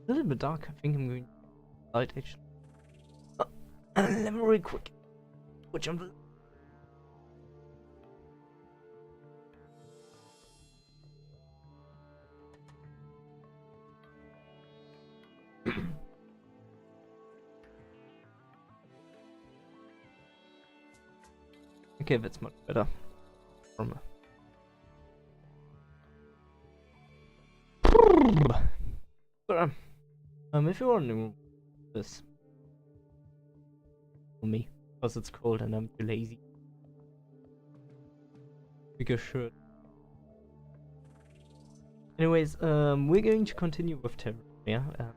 A little bit dark. I think I'm going to light actually. Let me real quick. Which I'm. Okay, that's much better. From if you're wondering this for me, because it's cold and I'm too lazy. Bigger shirt. Anyways, we're going to continue with Terraria.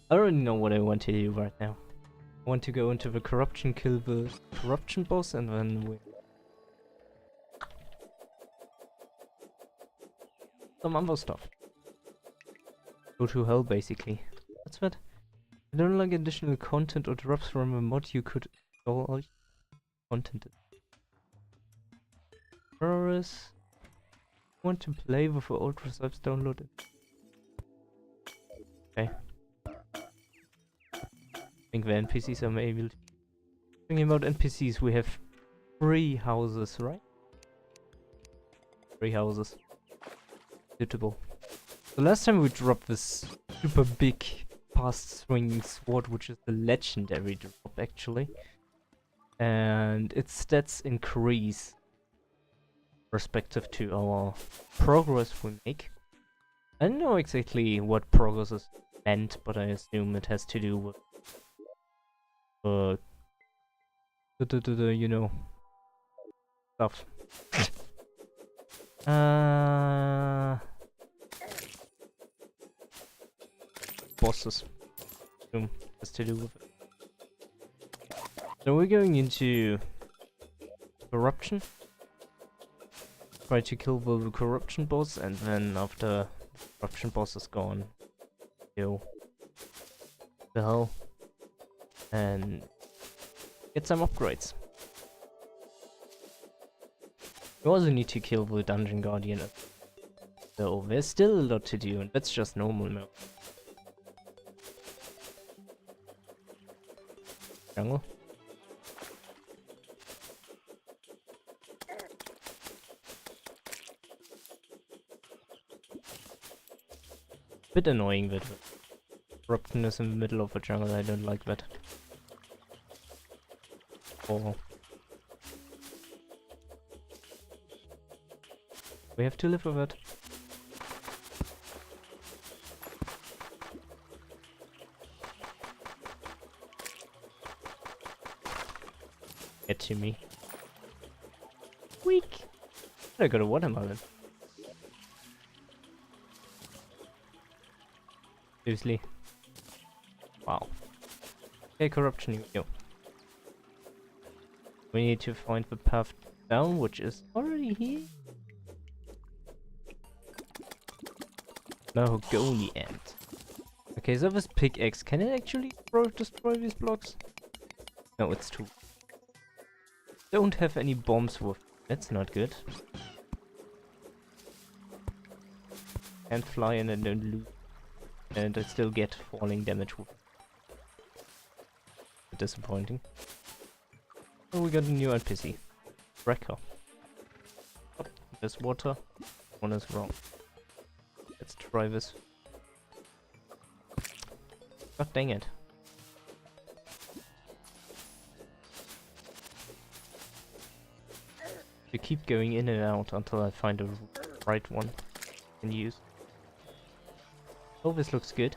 I already know what I want to do right now. I want to go into the corruption, kill the corruption boss, and then we some other stuff. Go to hell, basically. That's what. I don't like additional content or drops from a mod you could install all content. Terraris. Want to play with the old recipes downloaded. Okay. I think the NPCs are able to. Thinking about NPCs, we have 3 houses, right? 3 houses. Suitable. The last time we dropped this super big fast swinging sword, which is the legendary drop actually. And its stats increase respective to our progress we make. I don't know exactly what progress is meant, but I assume it has to do with you know, stuff. Bosses. Has to do with it. So we're going into corruption. Try to kill the corruption boss, and then after the corruption boss is gone, go the hell and get some upgrades. We also need to kill the dungeon guardian. So there's still a lot to do, and that's just normal now. Jungle. Bit annoying that corruption is in the middle of a jungle. I don't like that. Oh. We have to live with it. Get to me. Weak. I got a watermelon. Seriously. Wow. Okay, corruption, here we go. We need to find the path down, which is already here. No, go in the end. Okay, so this pickaxe, can it actually destroy these blocks? No, it's too. Don't have any bombs with. That's not good. Can't fly in and don't loot. And I still get falling damage with. Disappointing. Oh, we got a new NPC. Wrecker. Oh, there's water. One is wrong. Let's try this. God dang it. To keep going in and out until I find a right one I can use. Oh, this looks good.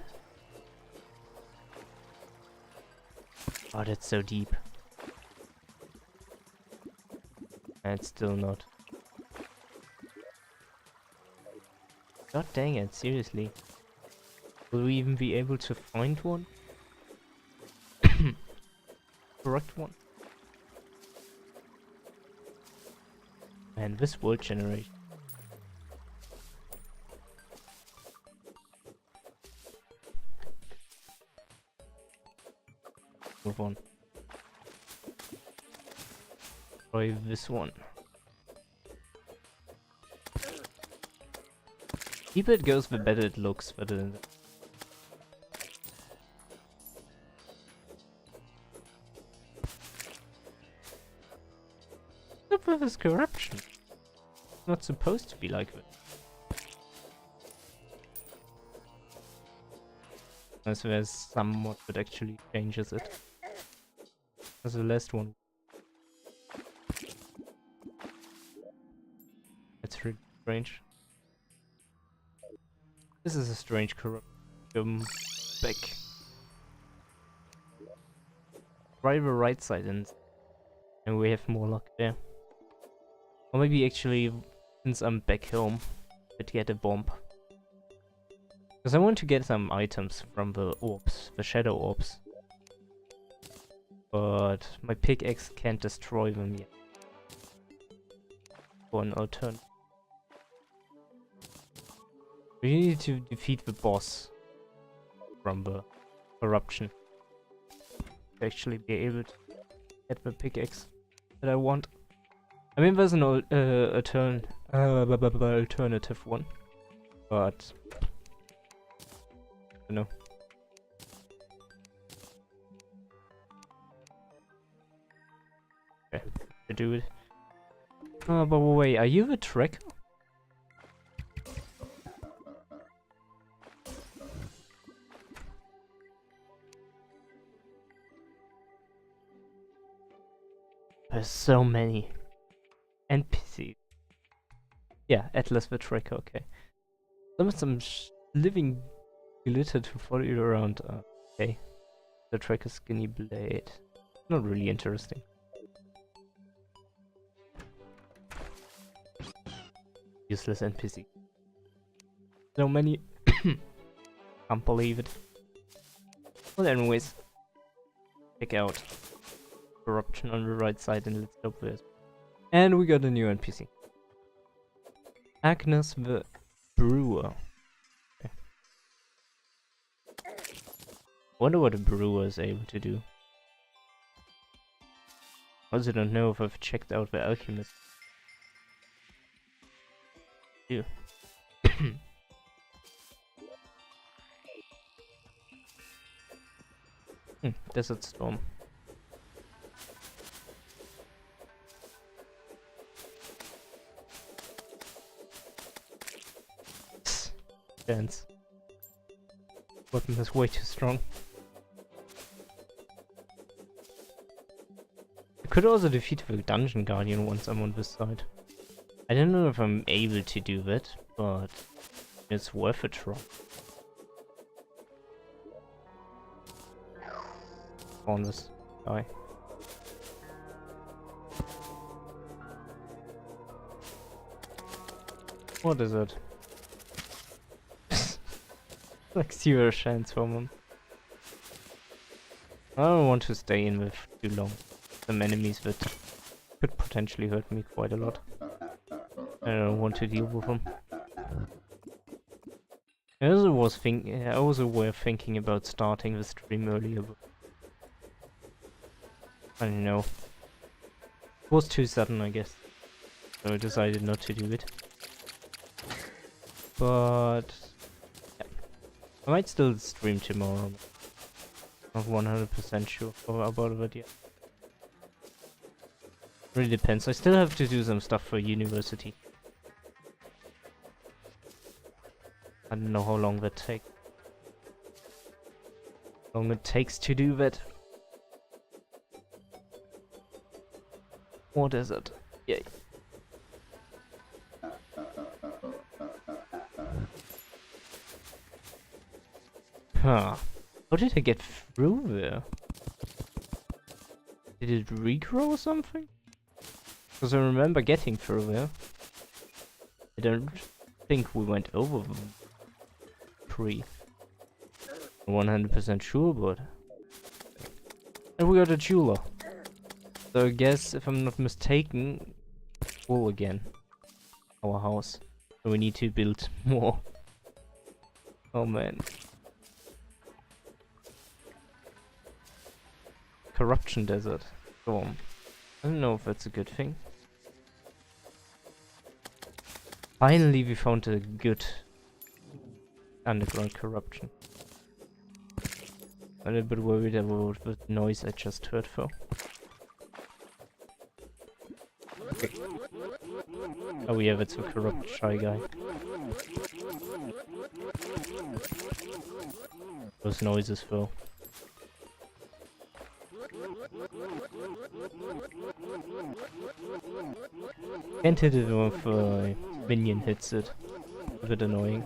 Oh, that's so deep. And it's still not. God dang it, seriously. Will we even be able to find one? Correct one? And this world generation. Move on. Try this one. deeper it goes, the better it looks. But what's up with this corruption? It's not supposed to be like that. Unless there's some mod that actually changes it. As the last one. That's really strange. This is a strange corruption. Back. Try the right side and we have more luck there. Or maybe actually, since I'm back home, I'd get a bomb. Because I want to get some items from the orbs, the shadow orbs. But my pickaxe can't destroy them yet. For an alternative. We need to defeat the boss from the corruption to actually be able to get the pickaxe that I want. I mean, there's an alternative one, but I don't know. Okay, to do it. Oh, but wait, are you the tracker? There's so many NPCs. Yeah, Atlas the tracker, okay. Some living glitter to follow you around. Okay. The tracker skinny blade. Not really interesting. Useless NPC. So many. Can't believe it. Well, anyways. Check out corruption on the right side and let's hope this. And we got a new NPC. Agnes the Brewer. Okay. Wonder what a brewer is able to do. Also don't know if I've checked out the alchemist. Ew. Desert Storm. Chance. Weapon is way too strong. I could also defeat the Dungeon Guardian once I'm on this side. I don't know if I'm able to do that, but it's worth a try. On this guy. What is it? Like 0 chance from him. I don't want to stay in with too long. Some enemies that could potentially hurt me quite a lot. I don't want to deal with them. I also were thinking about starting the stream earlier, but I don't know. It was too sudden, I guess. So I decided not to do it. But yeah. I might still stream tomorrow. Not 100% sure about it yet. Really depends. I still have to do some stuff for university. I don't know how long that takes. How long it takes to do that. What is it? Yay. Huh. How did I get through there? Did it regrow or something? Because I remember getting through there. I don't think we went over them. 100% sure, but... And we got a jeweler. So I guess, if I'm not mistaken, full again. Our house. So we need to build more. Oh man. Corruption desert. Storm. I don't know if that's a good thing. Finally we found a good underground corruption. A little bit worried about the noise I just heard though. Okay. Oh yeah, that's a corrupt shy guy. Those noises though. Can't hit it if a minion hits it. A bit annoying.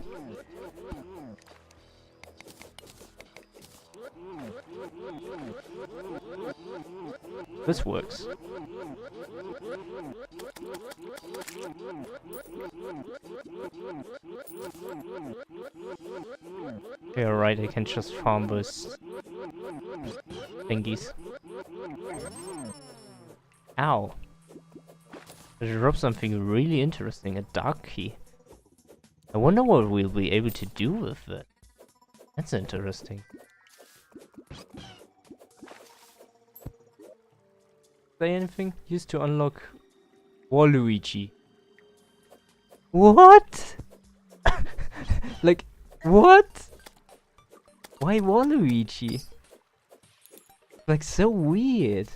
This works. Yeah, right, I can just farm those thingies. Ow. I dropped something really interesting, a dark key. I wonder what we'll be able to do with it. That's interesting. Say anything? Used to unlock Waluigi. What? Like, what? Why Waluigi? Like, so weird.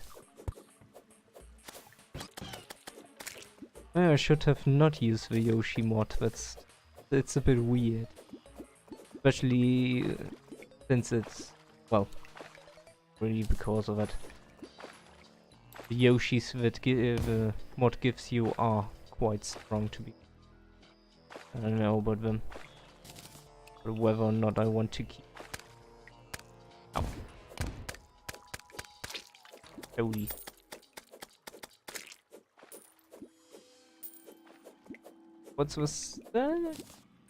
I should have not used the Yoshi mod. It's a bit weird. Especially since it's, well, really because of it. The Yoshis that the mod gives you are quite strong to be. I don't know about them. But whether or not I want to keep. Ow. Holy. What's this?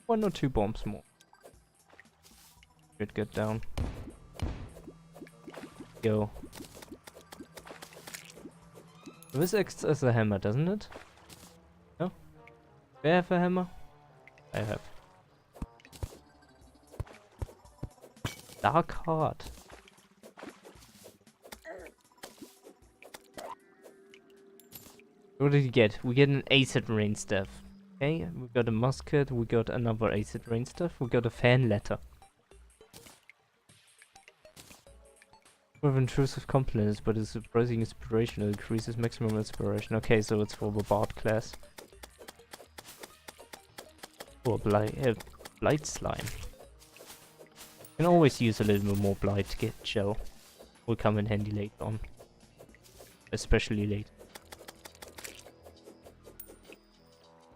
One or two bombs more. Should get down. Go. This acts as a hammer, doesn't it? No? Do I have a hammer? I have. Dark Heart. What did you get? We get an acid rain staff. Okay, we got a musket, we got another acid rain staff, we got a fan letter. With intrusive components, but it's surprising inspiration, it increases maximum inspiration. Okay, so it's for the bard class. Or blight slime. Can always use a little bit more blight to get gel. Will come in handy later on. Especially late.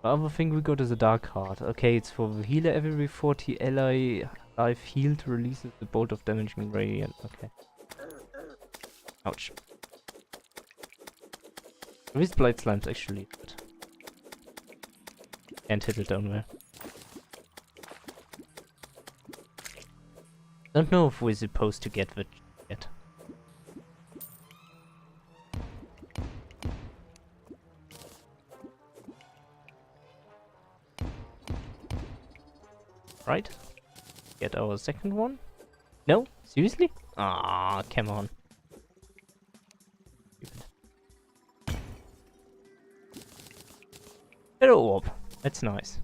The other thing we got is a dark heart. Okay, it's for the healer. Every 40 ally life healed releases the bolt of damaging radiant. Okay. Ouch. These blight slimes actually good. Can't hit it down there. Don't know if we're supposed to get the yet. Right? Get our second one? No? Seriously? Ah, come on. Hello orb. That's nice.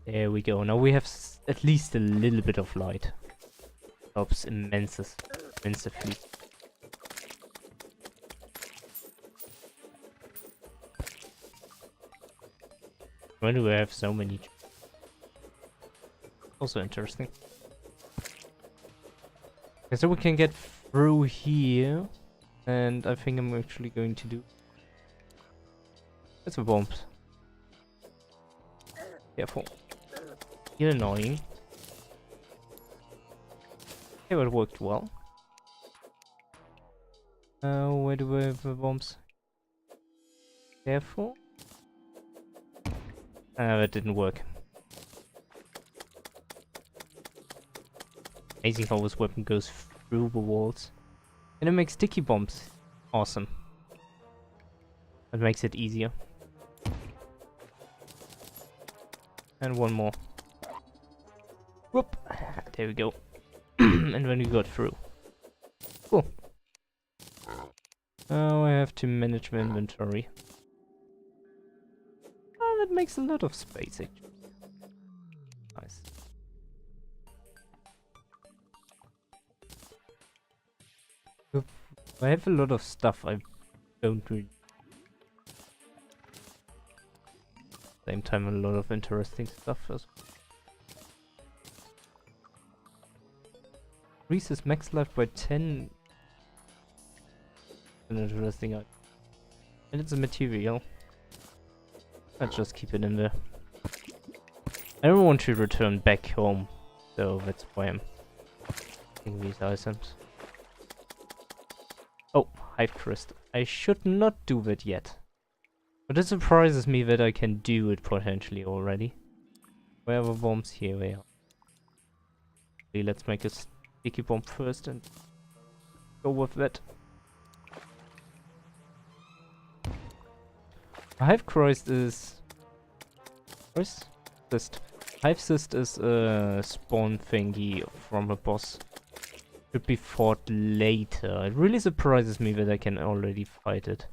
There we go. Now we have at least a little bit of light. Helps immensely. Why do we have so many? Also interesting. Okay, so we can get through here. And I think I'm actually going to do... That's a bomb. Careful. You're annoying. Okay, but it worked well. Where do we have the bombs? Careful. That didn't work. Amazing how this weapon goes through the walls. And it makes sticky bombs. Awesome. That makes it easier. And one more. Whoop! There we go. And then we got through. Cool. Now I have to manage my inventory. Oh, that makes a lot of space actually. Nice. I have a lot of stuff I don't really. Same time, a lot of interesting stuff as well. Increases max life by 10. An interesting item. And it's a material. I'll just keep it in there. I don't want to return back home, so that's why I'm taking these items. Oh, Hive Crystal. I should not do that yet. But it surprises me that I can do it potentially already. Where are the bombs? Here we are. Okay, let's make a sticky bomb first and go with that. Hive Christ is... Christ? Cyst. Hive Cyst is a spawn thingy from a boss. Should be fought later. It really surprises me that I can already fight it.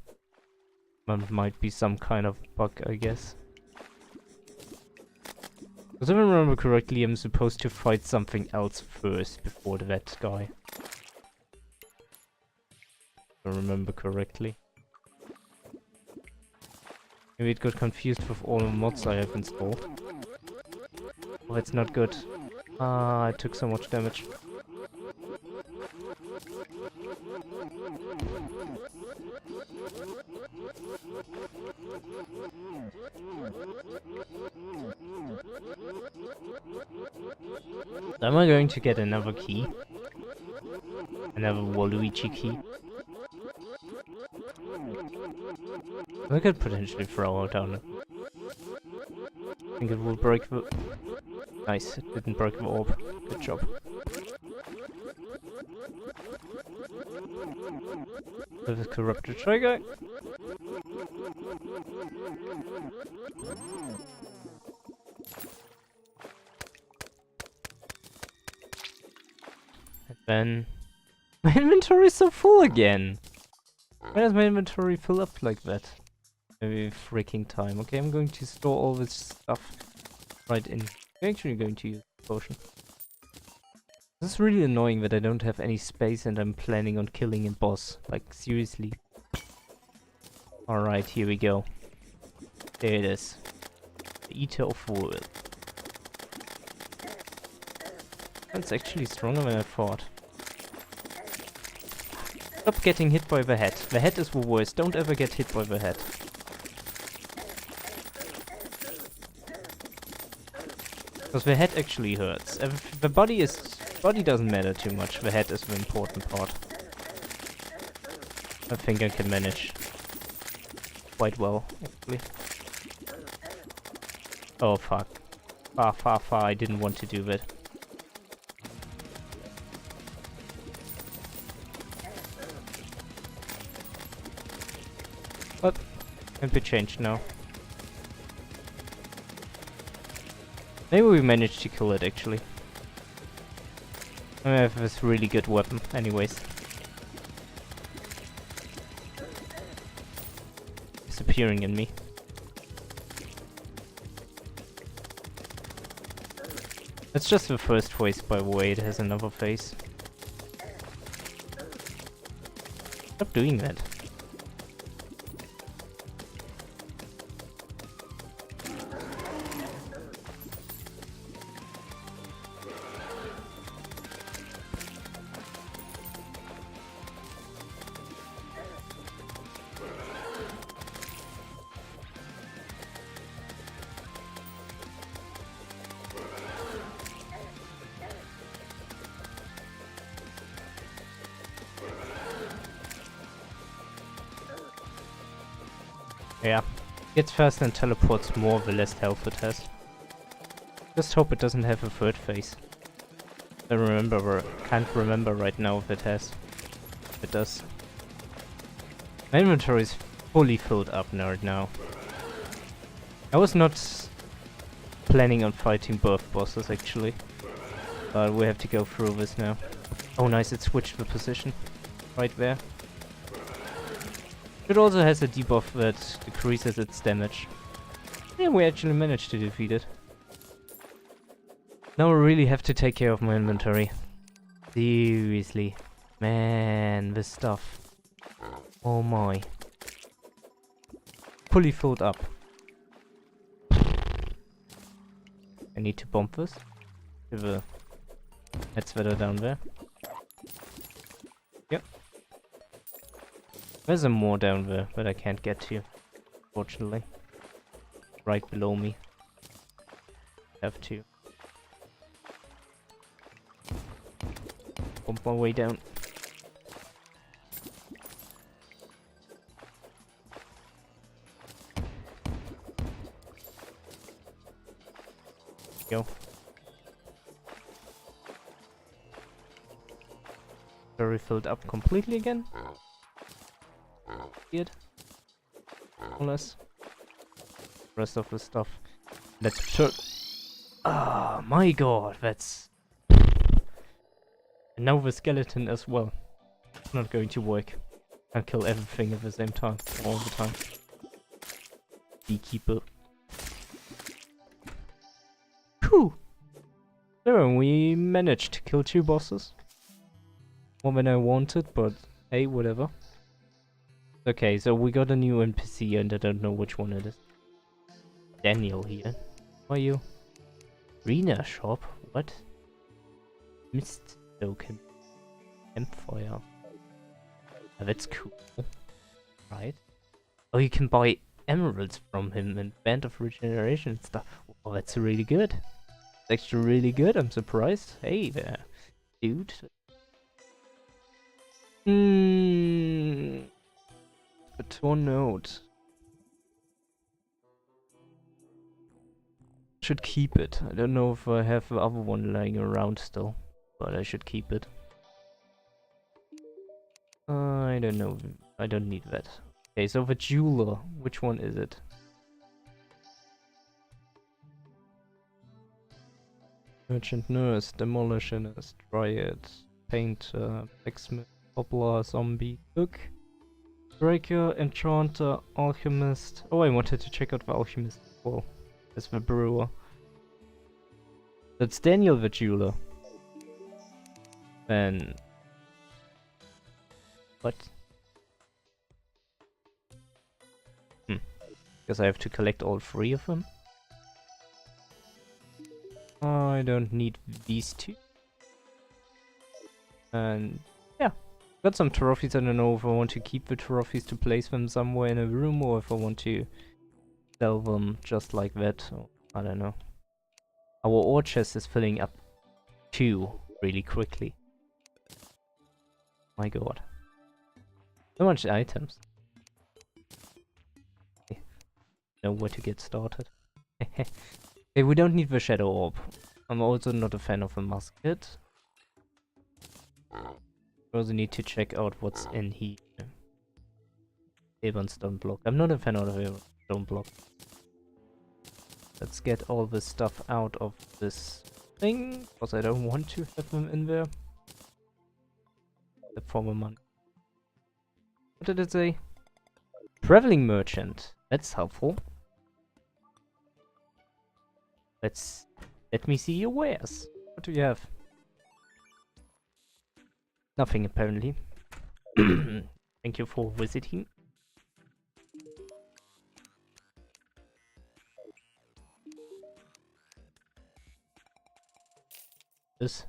Might be some kind of bug, I guess. Because if I remember correctly, I'm supposed to fight something else first before that guy. If I remember correctly. Maybe it got confused with all the mods I have installed. Oh, that's not good. Ah, I took so much damage. Am I going to get another key? Another Waluigi key? I could potentially throw it down. I think it will break the... Nice, it didn't break the orb. Good job. With a corrupted trigger. And then... My inventory is so full again! Why does my inventory fill up like that? Every freaking time. Okay, I'm going to store all this stuff right in. I'm actually going to use the potion. This is really annoying that I don't have any space and I'm planning on killing a boss. Like, seriously. Alright, here we go. There it is. The Eater of Worlds. That's actually stronger than I thought. Stop getting hit by the head. The head is the worst. Don't ever get hit by the head. Because the head actually hurts. The body doesn't matter too much. The head is the important part. I think I can manage quite well, actually. Oh fuck. Far, I didn't want to do that. But can be changed now. Maybe we managed to kill it actually. I have this really good weapon anyways. Disappearing in me. That's just the first phase, by the way, it has another phase. Stop doing that. Yeah, gets fast and teleports more the less health it has. Just hope it doesn't have a third phase. Can't remember right now if it has. If it does. My inventory is fully filled up right now. I was not planning on fighting both bosses actually. But we have to go through this now. Oh nice, it switched the position. Right there. It also has a debuff that decreases its damage. Yeah, we actually managed to defeat it. Now I really have to take care of my inventory. Seriously. Man, this stuff. Oh my. Fully filled up. I need to bump this. Give a head sweater down there. Yep. There's a more down there, but I can't get to, fortunately. Right below me. Have to bump my way down. Go. Very filled up completely again. Weird. More or less. Rest of the stuff. Let's put. Ah, my god, that's. And now the skeleton as well. It's not going to work. I'll kill everything at the same time, all the time. Beekeeper. Whew! So we managed to kill 2 bosses. More than I wanted, but hey, whatever. Okay, so we got a new NPC and I don't know which one it is. Daniel here. Who are you? Arena shop? What? Mist token. Campfire. Oh, that's cool. Right. Oh, you can buy emeralds from him and Band of Regeneration and stuff. Oh, that's really good. It's actually really good. I'm surprised. Hey there, dude. A torn note. Should keep it. I don't know if I have the other one lying around still, but I should keep it. I don't know. I don't need that. Okay, so the jeweler. Which one is it? Merchant nurse, demolitionist, dryad, painter, blacksmith, cobbler, zombie, cook, breaker, enchanter, alchemist. Oh, I wanted to check out the alchemist as well. That's the brewer. That's Daniel the jeweler. Then what? Guess I have to collect all 3 of them. I don't need these 2. And yeah, got some trophies. I don't know if I want to keep the trophies to place them somewhere in a room or if I want to sell them just like that. Or, I don't know. Our ore chest is filling up too really quickly. My god. So much items. Okay. Know where to get started. Okay, we don't need the shadow orb. I'm also not a fan of a musket. We also need to check out what's in here. Avon stone block. I'm not a fan of Avon stone block. Let's get all this stuff out of this thing, because I don't want to have them in there. The former money. What did it say? Traveling merchant. That's helpful. Let me see your wares. What do you have? Nothing apparently. Thank you for visiting. This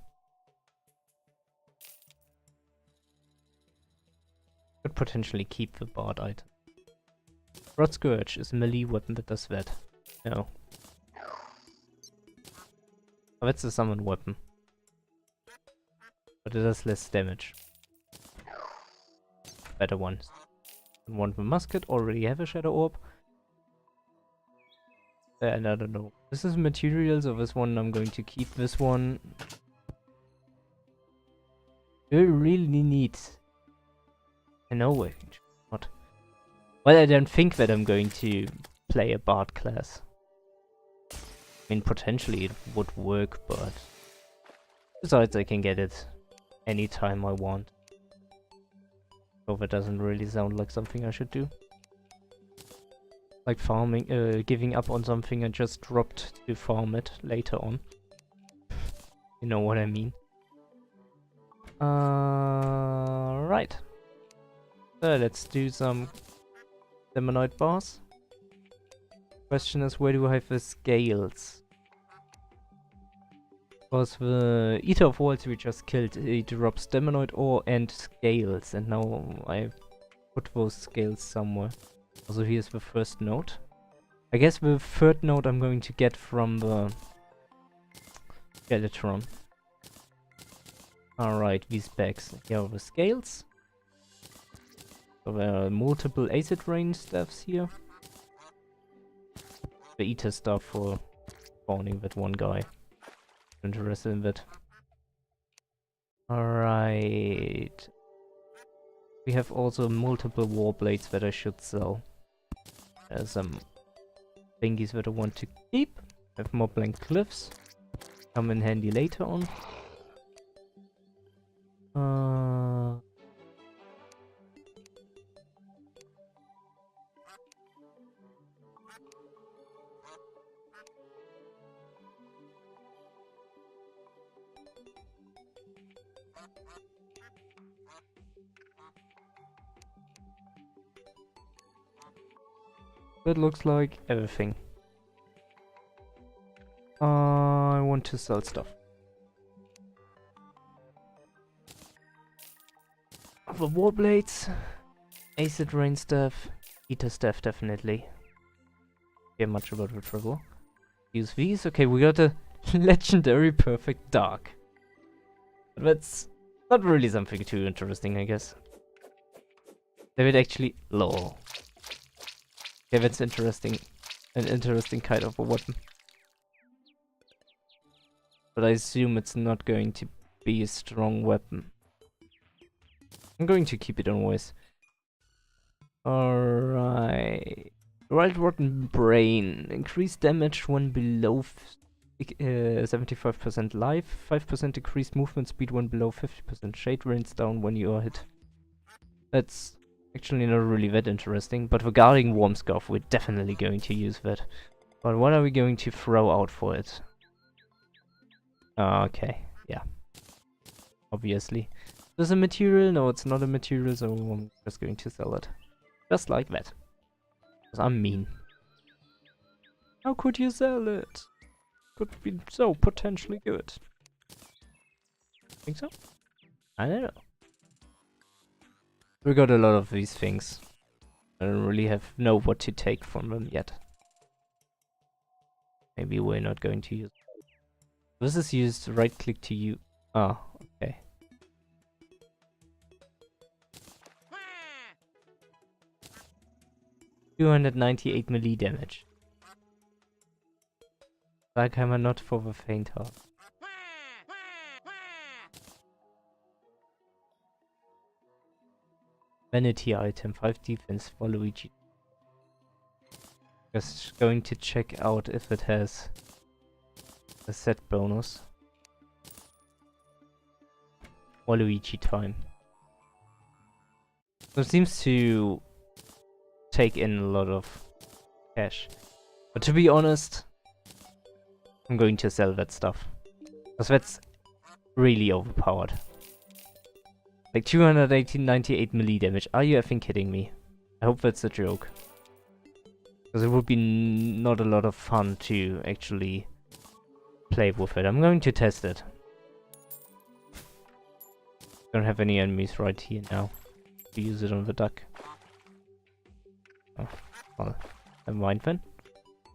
could potentially keep the bard item. Rod Scourge is a melee weapon that does that. No. Oh, that's a summoned weapon. But it does less damage. Better ones. And one with musket, already have a shadow orb. And I don't know. This is materials of this one. I'm going to keep this one. Do I really need... No, I not. Well, I don't think that I'm going to play a bard class. I mean, potentially it would work, but... Besides, I can get it anytime I want. So that doesn't really sound like something I should do. Like farming, giving up on something I just dropped to farm it later on. You know what I mean. Right. So let's do some demonite bars. Question is, where do I have the scales? Because the Eater of Worlds we just killed, it drops demonite ore and scales, and now I put those scales somewhere. Also here's the first node. I guess the third node I'm going to get from the Skeletron. Alright, these bags. Here are the scales. So there are multiple acid rain stuffs here. The Eater stuff for spawning that one guy. Interested in that. Alright. We have also multiple war blades that I should sell. There's some thingies that I want to keep. Have more blank cliffs. Come in handy later on. That looks like everything. I want to sell stuff. The war blades, acid rain stuff, Eater stuff definitely. Care much about the travel. Use these. Okay, we got a legendary perfect dark. But that's not really something too interesting, I guess. David actually lol. Okay, that's interesting. An interesting kind of a weapon. But I assume it's not going to be a strong weapon. I'm going to keep it always. Alright. Wild Rotten Brain. Increased damage when below 75% life. 5% decreased movement speed when below 50%. Shade rains down when you are hit. That's actually not really that interesting. But regarding Warm Scarf, we're definitely going to use that. But what are we going to throw out for it? Okay, yeah. Obviously. There's a material? No, it's not a material, so I'm just going to sell it. Just like that. Because I'm mean. How could you sell it? Could be so potentially good. Think so? I don't know. We got a lot of these things. I don't really know what to take from them yet. Maybe we're not going to use. This is used right click to use. Ah, okay. $298 melee damage. Like I'm not for the faint heart. Vanity item, 5 defense for Luigi. Just going to check out if it has a set bonus. For Luigi time. So it seems to take in a lot of cash. But to be honest, I'm going to sell that stuff. Because that's really overpowered. Like 298 melee damage. Are you effing kidding me? I hope that's a joke. Because it would be not a lot of fun to actually play with it. I'm going to test it. Don't have any enemies right here now to use it on the duck. Oh, well, never mind then.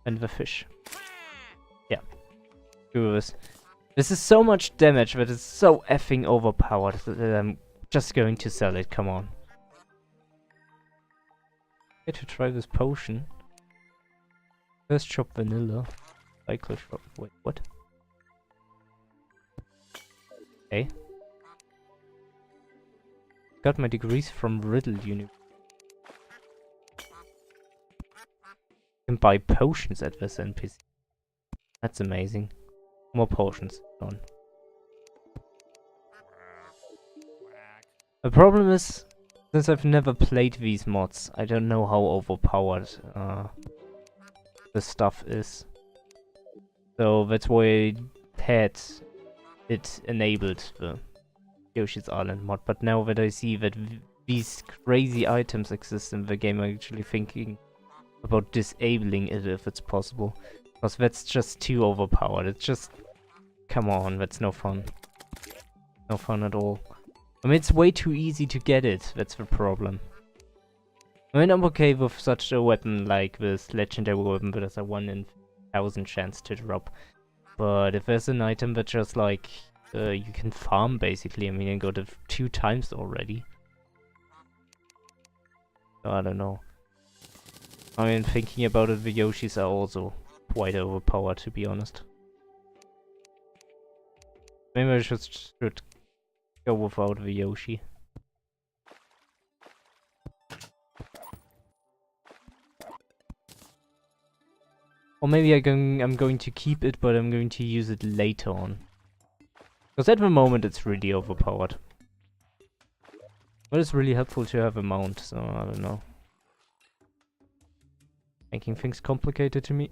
And the fish. Yeah. Do this. This is so much damage, but it's so effing overpowered that I'm just going to sell it. Come on. Get to try this potion. First shop vanilla. Cycle shop. Wait, what? Okay. Got my degrees from Riddle University. Can buy potions at this NPC. That's amazing. More potions. On. The problem is, since I've never played these mods, I don't know how overpowered the stuff is. So that's why I had it enabled the Yoshi's Island mod. But now that I see that these crazy items exist in the game, I'm actually thinking about disabling it if it's possible. Because that's just too overpowered. It's just... Come on, that's no fun. No fun at all. I mean, it's way too easy to get it. That's the problem. I mean, I'm okay with such a weapon like this legendary weapon, but there's a 1 in 1,000 chance to drop. But if there's an item that just like... you can farm, basically. I mean, I got it 2 times already. So I don't know. I mean, thinking about it, the Yoshis are also quite overpowered, to be honest. Maybe I should go without the Yoshi. Or maybe I'm going to keep it, but I'm going to use it later on. Because at the moment it's really overpowered. But it's really helpful to have a mount, so I don't know. Making things complicated to me.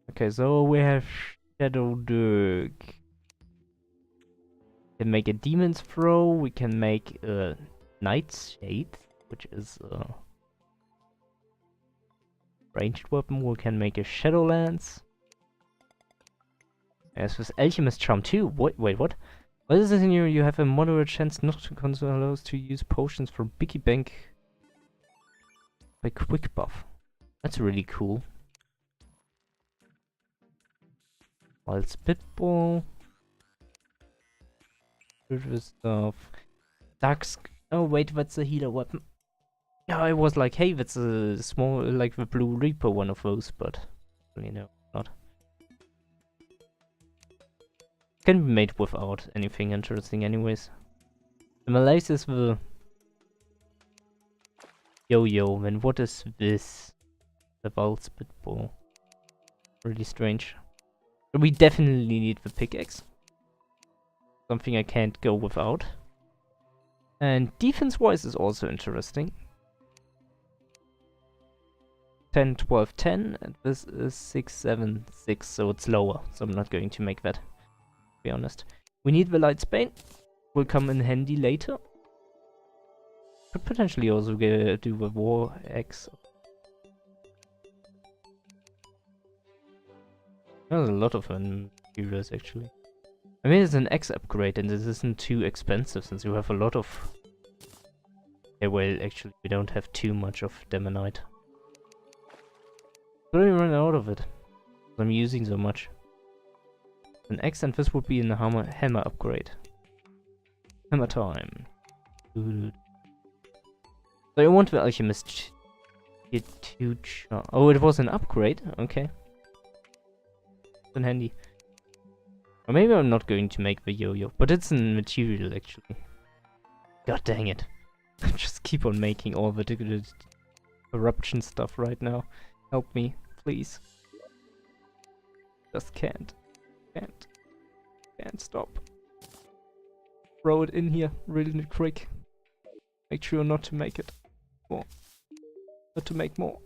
Okay, so we have Shadow Dirk. We can make a Demon's Throw, we can make a Nightshade, which is a ranged weapon, we can make a Shadow Lance. Yes, with Alchemist Charm too. Wait, what? What is it in here? You have a moderate chance not to consume those to use potions from Biggie Bank by Quick Buff. That's really cool. Wild Spitball. Good stuff. Oh wait, that's a healer weapon. Yeah, I was like, hey, that's a small, like the Blue Reaper, one of those, but you know, not. Can be made without anything interesting anyways. The Malaise is the yo-yo, then what is this? The Wild Spitball. Really strange. But we definitely need the pickaxe. Something I can't go without. And defense-wise is also interesting. 10, 12, 10, and this is 6, 7, 6, so it's lower, so I'm not going to make that. Be honest. We need the Lightsbane. Will come in handy later. Could potentially also do the War Axe. There's a lot of materials actually. I mean, it's an X upgrade and this isn't too expensive since you have a lot of... Okay, well, actually, we don't have too much of Demonite. But we run out of it. I'm using so much. An X and this would be in the hammer upgrade. Hammer time. So I want the Alchemist get 2 Oh, it was an upgrade? Okay. It's handy. Or maybe I'm not going to make the yo-yo, but it's a material actually. God dang it. I just keep on making all the corruption stuff right now. Help me, please. Just can't. Can't stop. Throw it in here really quick. Make sure not to make it more. Not to make more.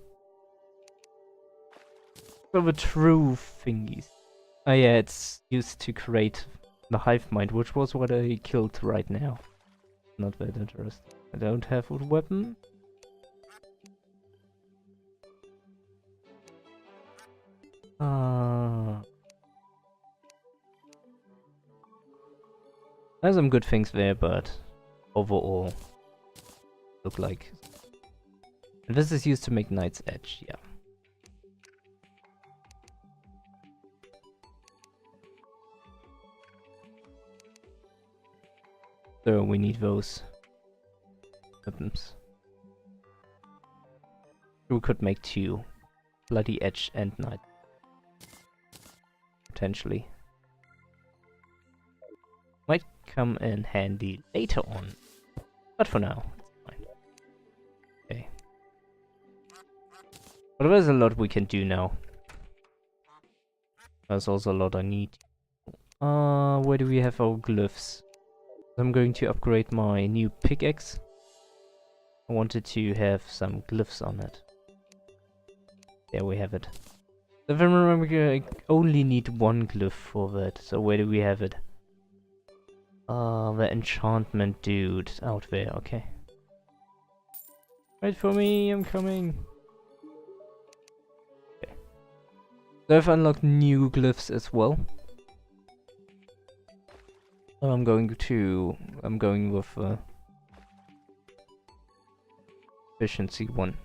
So the true thingies. Oh yeah, it's used to create the hive mind, which was what I killed right now. Not that interesting. I don't have a weapon. There's some good things there, but overall, look like. And this is used to make Knight's Edge, yeah. So we need those weapons. We could make 2. Bloody Edge and Knight. Potentially. Might come in handy later on. But for now, it's fine. Okay. But there's a lot we can do now. There's also a lot I need. Where do we have our glyphs? I'm going to upgrade my new pickaxe. I wanted to have some glyphs on it. There we have it. If I remember, I only need 1 glyph for that. So where do we have it? The enchantment dude out there, okay. Wait for me, I'm coming. Okay. So I've unlocked new glyphs as well. I'm going with efficiency 1.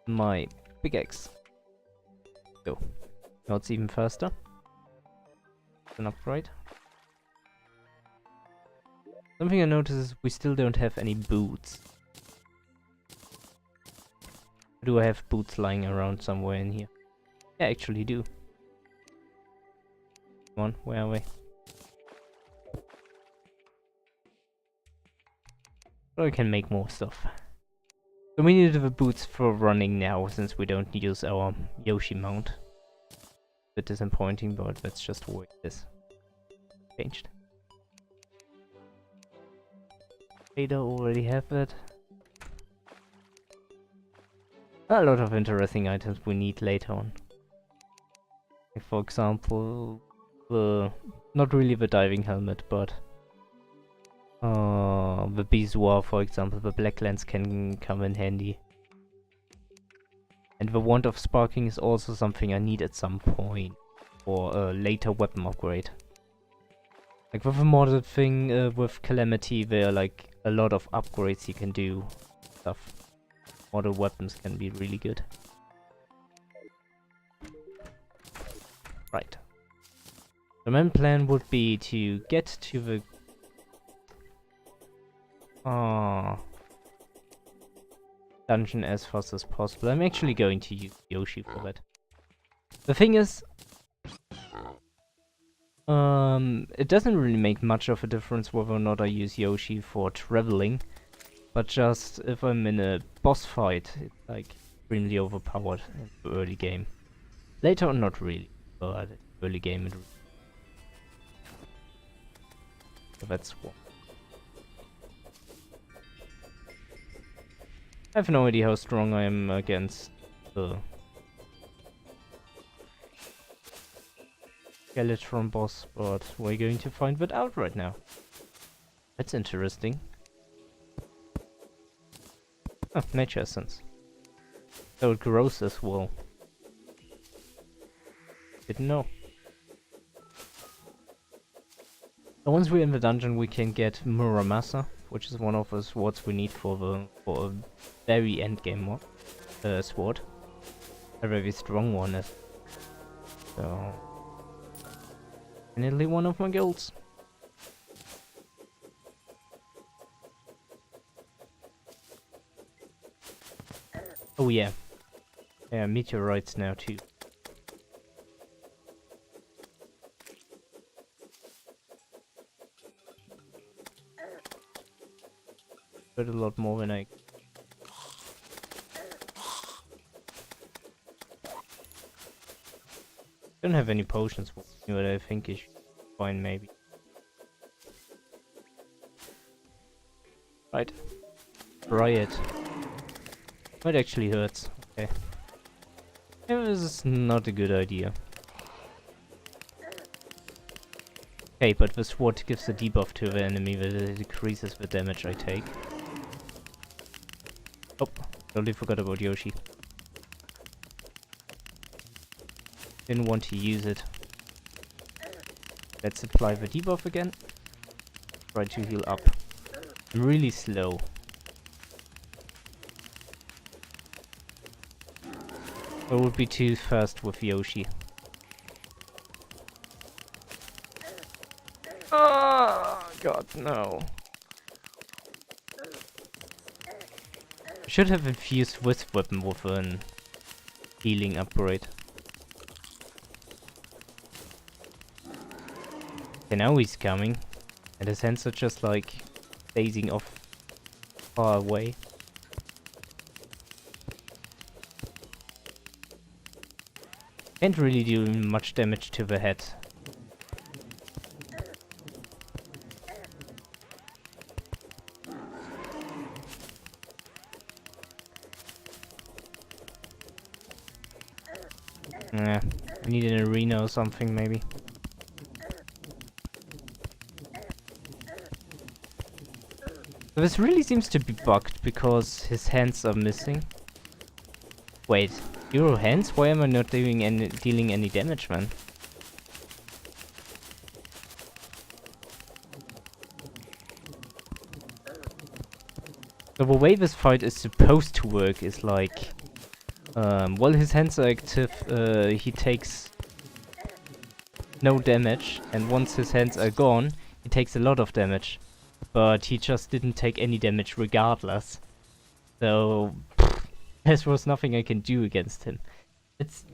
My pickaxe. So, now it's even faster. An upgrade. Something I noticed is we still don't have any boots. Do I have boots lying around somewhere in here? Yeah, I actually do. Come on, where are we? So I can make more stuff. So we need the boots for running now, since we don't use our Yoshi mount. Bit disappointing, but that's just the way it is. Changed. Ada already have it. A lot of interesting items we need later on. Like for example, not really the diving helmet, but the bezoar, for example, the black lens can come in handy. And the wand of sparking is also something I need at some point for a later weapon upgrade. Like with the modded thing with Calamity, there are like a lot of upgrades you can do. Stuff. Modded weapons can be really good. Right. The main plan would be to get to the dungeon as fast as possible. I'm actually going to use Yoshi for that. The thing is, it doesn't really make much of a difference whether or not I use Yoshi for traveling, but just if I'm in a boss fight, it's like extremely overpowered in the early game. Later on, not really, but early game it really. So that's one. I have no idea how strong I am against the Skeletron boss, but we're going to find that out right now. That's interesting. Oh, nature essence. So it grows as well. Didn't know. And once we're in the dungeon, we can get Muramasa, which is one of the swords we need for a very end game mod sword. A very strong one. So definitely one of my goals. Oh yeah. Yeah, meteorites now too. But a lot more than I... Don't have any potions for me, but I think is fine maybe. Right. Try it. It actually hurts. Okay. Yeah, this is not a good idea. Okay, but the sword gives a debuff to the enemy that it decreases the damage I take. Oh, totally forgot about Yoshi. Didn't want to use it. Let's apply the debuff again. Try to heal up. I'm really slow. I would be too fast with Yoshi. Oh god, no. I should have infused this weapon with an healing upgrade. Okay, now he's coming. And his hands are just like phasing off far away. Can't really do much damage to the head. Nah, I need an arena or something maybe. So this really seems to be bugged because his hands are missing. Wait, 0 hands? Why am I not dealing any damage, man? So the way this fight is supposed to work is like, while his hands are active, he takes no damage, and once his hands are gone, he takes a lot of damage. But he just didn't take any damage regardless. So there was nothing I can do against him. It's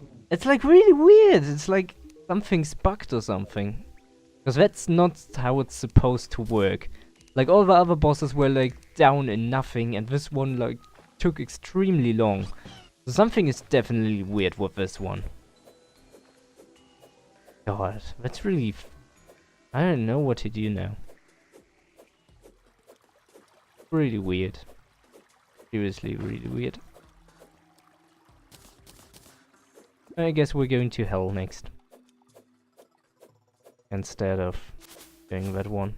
like really weird. It's like something's bugged or something. Because that's not how it's supposed to work. Like all the other bosses were like down in nothing, and this one like took extremely long. So something is definitely weird with this one. God, that's really... I don't know what to do now. Really weird. Seriously, really weird. I guess we're going to hell next. Instead of doing that one.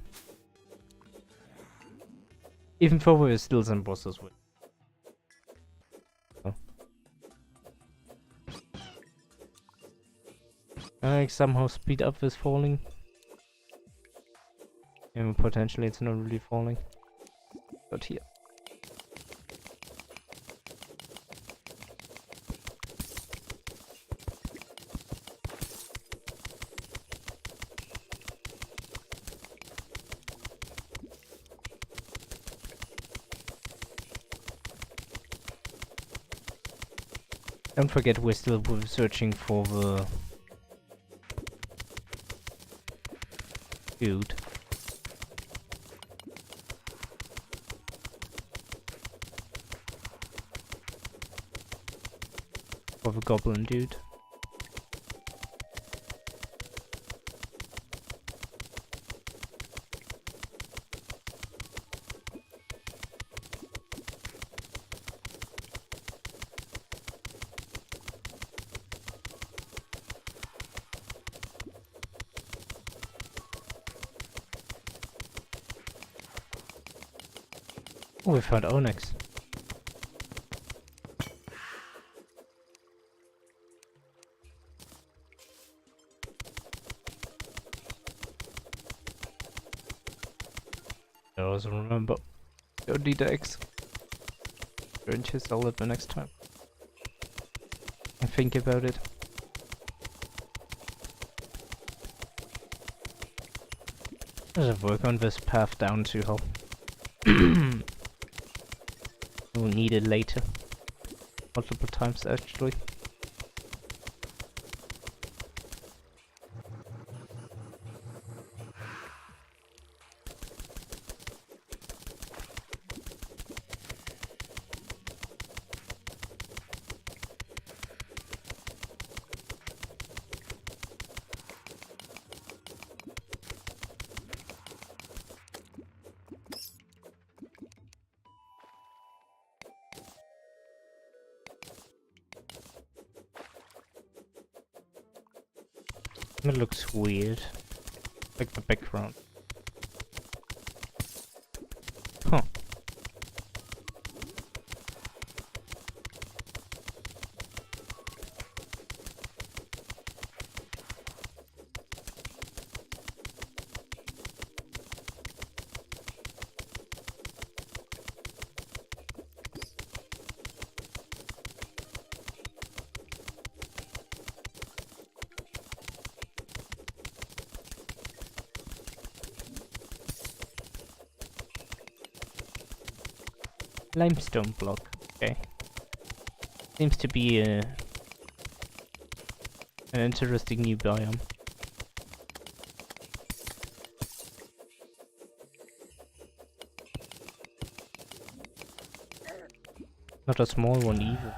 Even though there's still some bosses with. Oh. I somehow speed up this falling. And potentially it's not really falling. But here. Don't forget we're still searching for the dude. For the goblin dude. Oh, we found Onyx. I also remember. Don't need the X. Going to sell it the next time. I think about it. Let's work on this path down to hell. We'll need it later. Multiple times actually. It looks weird. Like the background. Huh. Limestone block, okay. Seems to be an interesting new biome. Not a small one either.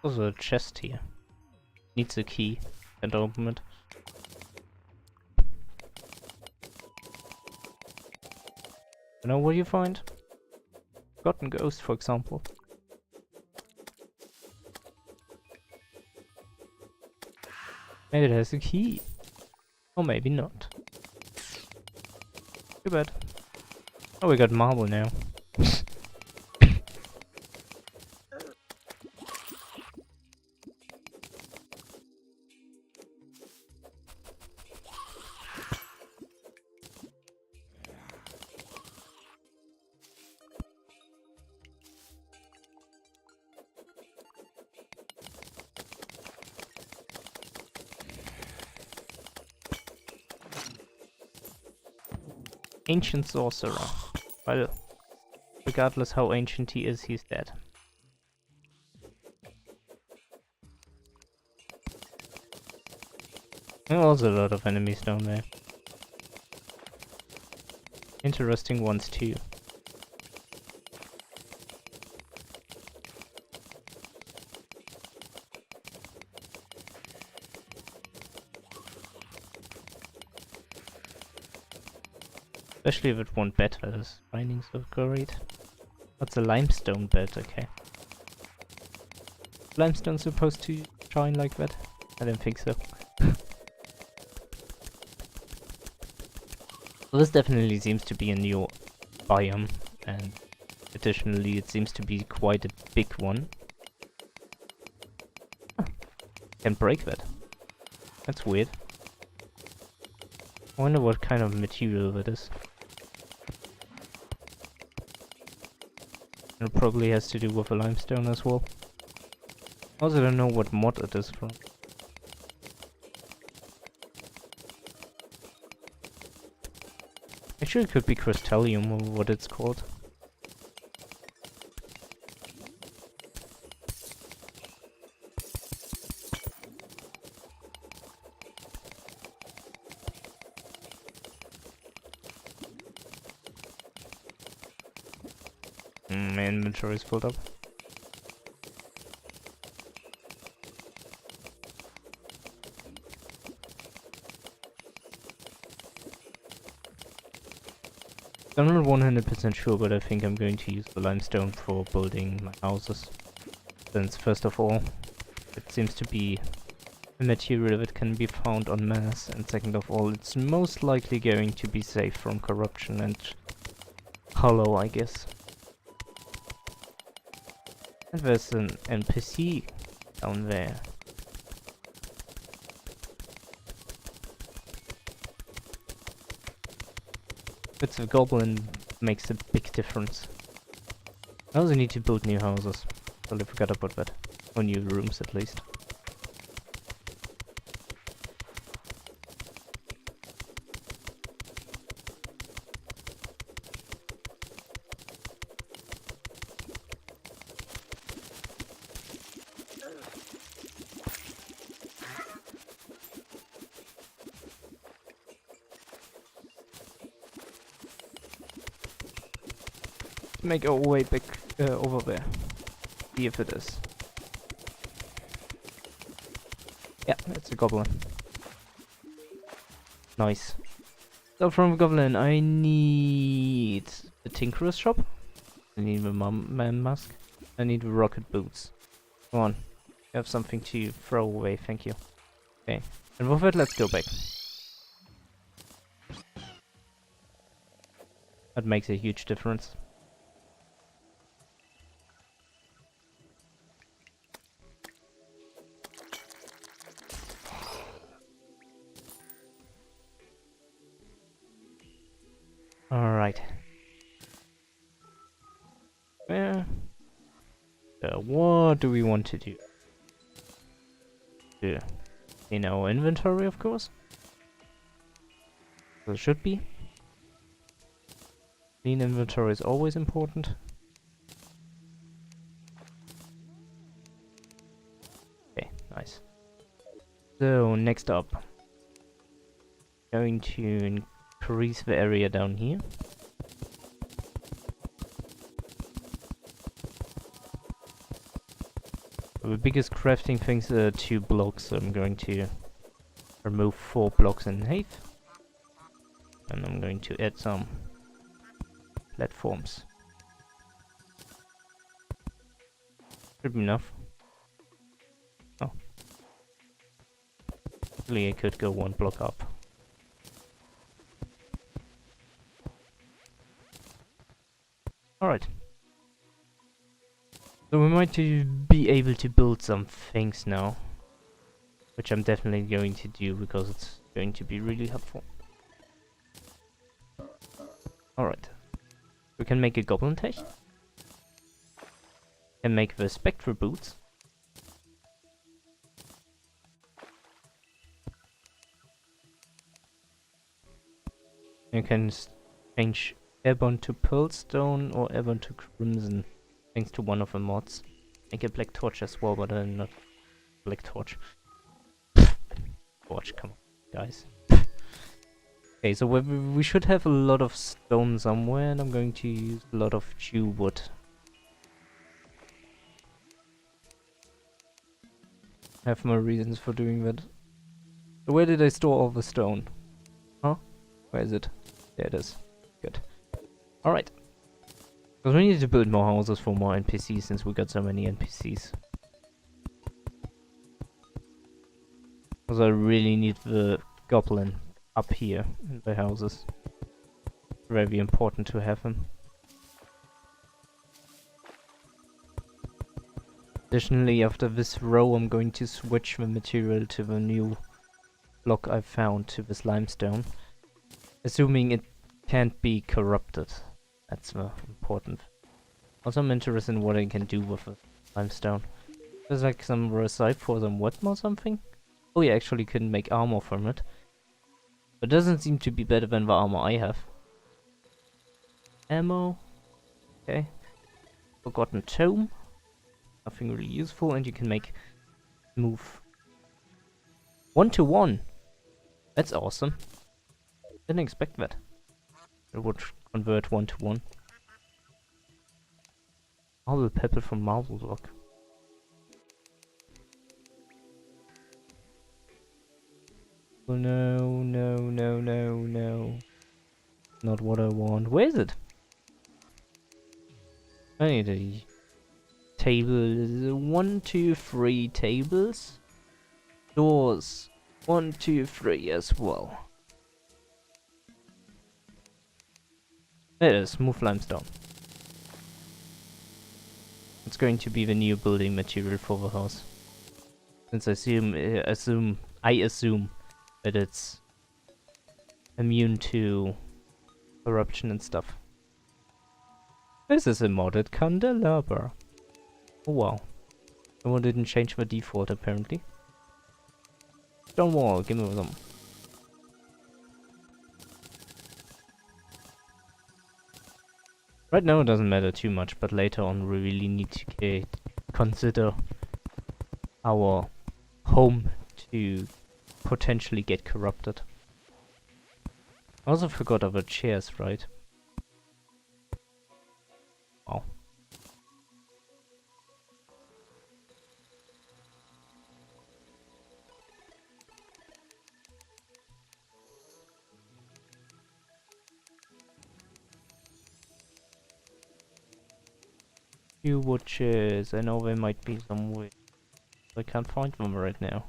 There's a chest here. Needs a key. Can't open it. You know what you find? Forgotten Ghost, for example. Maybe it has a key. Or maybe not. Too bad. Oh, we got marble now. Ancient Sorcerer. Well, regardless how ancient he is, he's dead. There are also a lot of enemies down there. Interesting ones too. Especially if it won't bed, that is finding so great. What's a limestone bed? Okay. Limestone supposed to shine like that? I don't think so. Well, this definitely seems to be a new biome, and additionally it seems to be quite a big one. Huh. Can break that. That's weird. I wonder what kind of material that is. It probably has to do with a limestone as well. Also don't know what mod it is from. Actually it could be Crystilium or what it's called. My inventory is filled up. I'm not 100% sure, but I think I'm going to use the limestone for building my houses. Since first of all, it seems to be a material that can be found en masse, and second of all, it's most likely going to be safe from corruption and hollow, I guess. And there's an NPC down there. It's a goblin makes a big difference. I also need to build new houses. Totally forgot about that. Or new rooms at least. Make our way back over there. See if it is. Yeah, it's a goblin. Nice. So from goblin, I need the tinkerer's shop. I need the man mask. I need the rocket boots. Come on, you have something to throw away. Thank you. Okay, and with it, let's go back. That makes a huge difference. Alright. Yeah. So what do we want to do? In our inventory, of course. So it should be. Clean inventory is always important. Okay, nice. So next up, going to increase the area down here. The biggest crafting things are 2 blocks, so I'm going to remove 4 blocks in height. And I'm going to add some platforms. Should be enough. Oh. Actually, I could go one block up. Alright. So we might be able to build some things now. Which I'm definitely going to do because it's going to be really helpful. Alright. We can make a goblin tech. Can make the Spectra Boots. You can change Ebon to Pearlstone or Ebon to Crimson, thanks to one of the mods. Make a Black Torch as well, but not Black Torch. Torch, come on, guys. Okay, so we should have a lot of stone somewhere, and I'm going to use a lot of Jew wood. I have my reasons for doing that. So where did I store all the stone? Huh? Where is it? There it is. Good. Alright. Because we need to build more houses for more NPCs since we got so many NPCs. Because I really need the goblin up here in the houses. Very important to have him. Additionally, after this row, I'm going to switch the material to the new block I found, to this limestone. Assuming it can't be corrupted. That's important. Also, I'm interested in what I can do with the limestone. There's like some recipe for some wood or something. Oh yeah, actually couldn't make armor from it. But it doesn't seem to be better than the armor I have. Ammo. Okay. Forgotten tome. Nothing really useful, and you can make move 1-to-1. That's awesome. Didn't expect that. It would convert 1-to-1. Marble pebble from marble block. Oh no, no, no, no, no. Not what I want. Where is it? I need a table. 1, 2, 3 tables. Doors. 1, 2, 3 as well. There it is. Move limestone. It's going to be the new building material for the house. Since I assume that it's immune to corruption and stuff. This is a modded candelabra. Oh wow. Someone didn't change the default apparently. Stone wall, give me some. Right now it doesn't matter too much, but later on we really need to consider our home to potentially get corrupted. I also forgot about chairs, right? Wow. Few wood chairs. I know there might be some wood. I can't find them right now.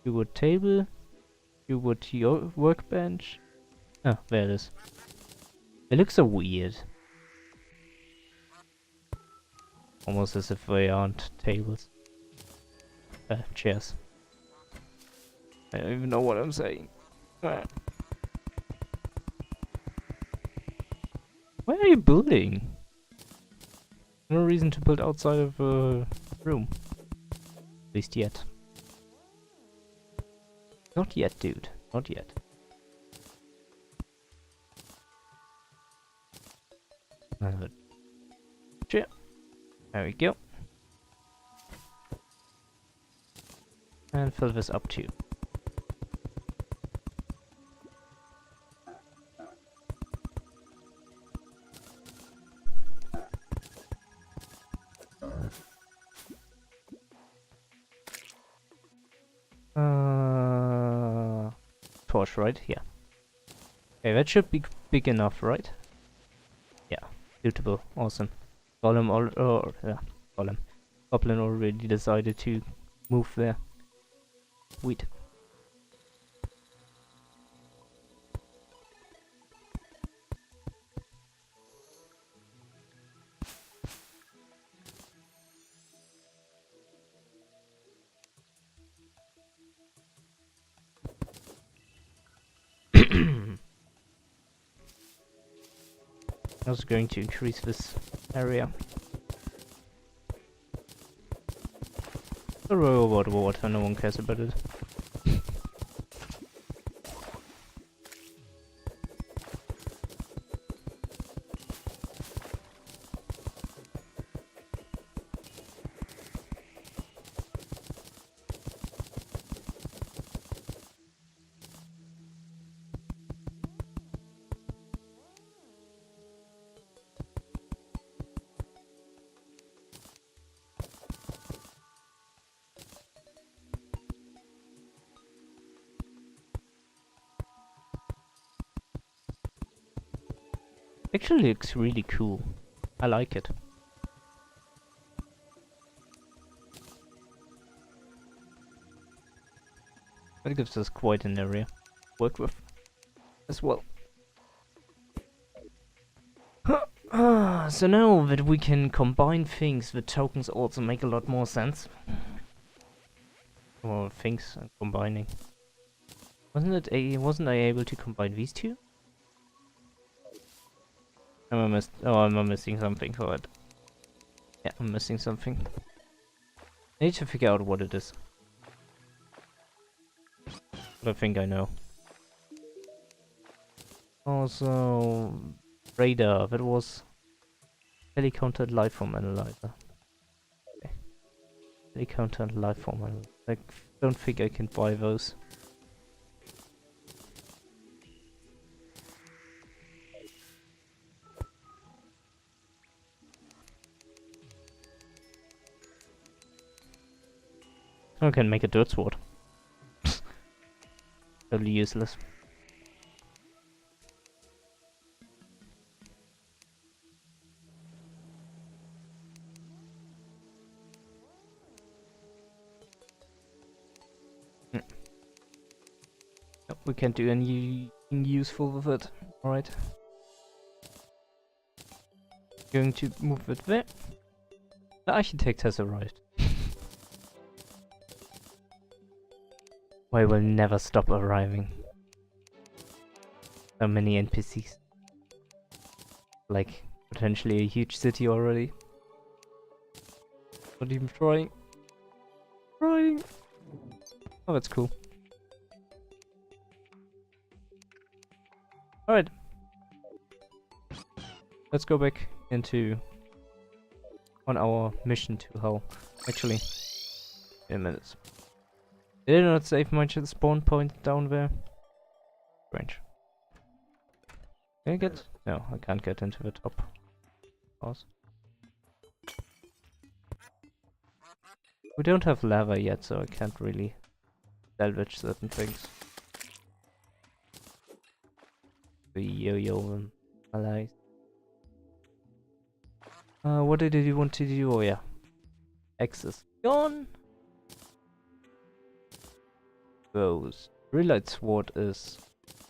Few wood table. Few wood workbench. Ah, there it is. It looks so weird. Almost as if they aren't tables. Chairs. I don't even know what I'm saying. Where are you building? No reason to build outside of a room. At least yet. Not yet, dude. Not yet. Another chair. There we go. And fill this up too. Torch, right? Yeah. Okay, that should be big enough, right? Yeah, suitable. Awesome. Golem or yeah, Golem. Goblin already decided to move there. Sweet. I was going to increase this area. Don't worry about water, no one cares about it. Actually looks really cool. I like it. It gives us quite an area to work with as well. So now that we can combine things, the tokens also make a lot more sense. Or things and combining. Wasn't I able to combine these two? Am I missing something for it? Yeah, I'm missing something. I need to figure out what it is. But I think I know. Also, radar. That was tele-countered lifeform analyzer. Okay. Tele-countered lifeform analyzer. I don't think I can buy those. I can make a dirt sword. Totally useless. Nope, we can't do anything useful with it. Alright. Going to move it there. The architect has arrived. I will never stop arriving. So many NPCs. Like, potentially a huge city already. Not even trying. Trying! Oh, that's cool. Alright. Let's go back on our mission to hell. Actually, wait a minute. Did I not save my spawn point down there? Strange. Can I get? No, I can't get into the top. Pause. We don't have lava yet, so I can't really salvage certain things. The yo-yo and allies. What did you want to do? Oh yeah. Access gone. Those. Relight sword is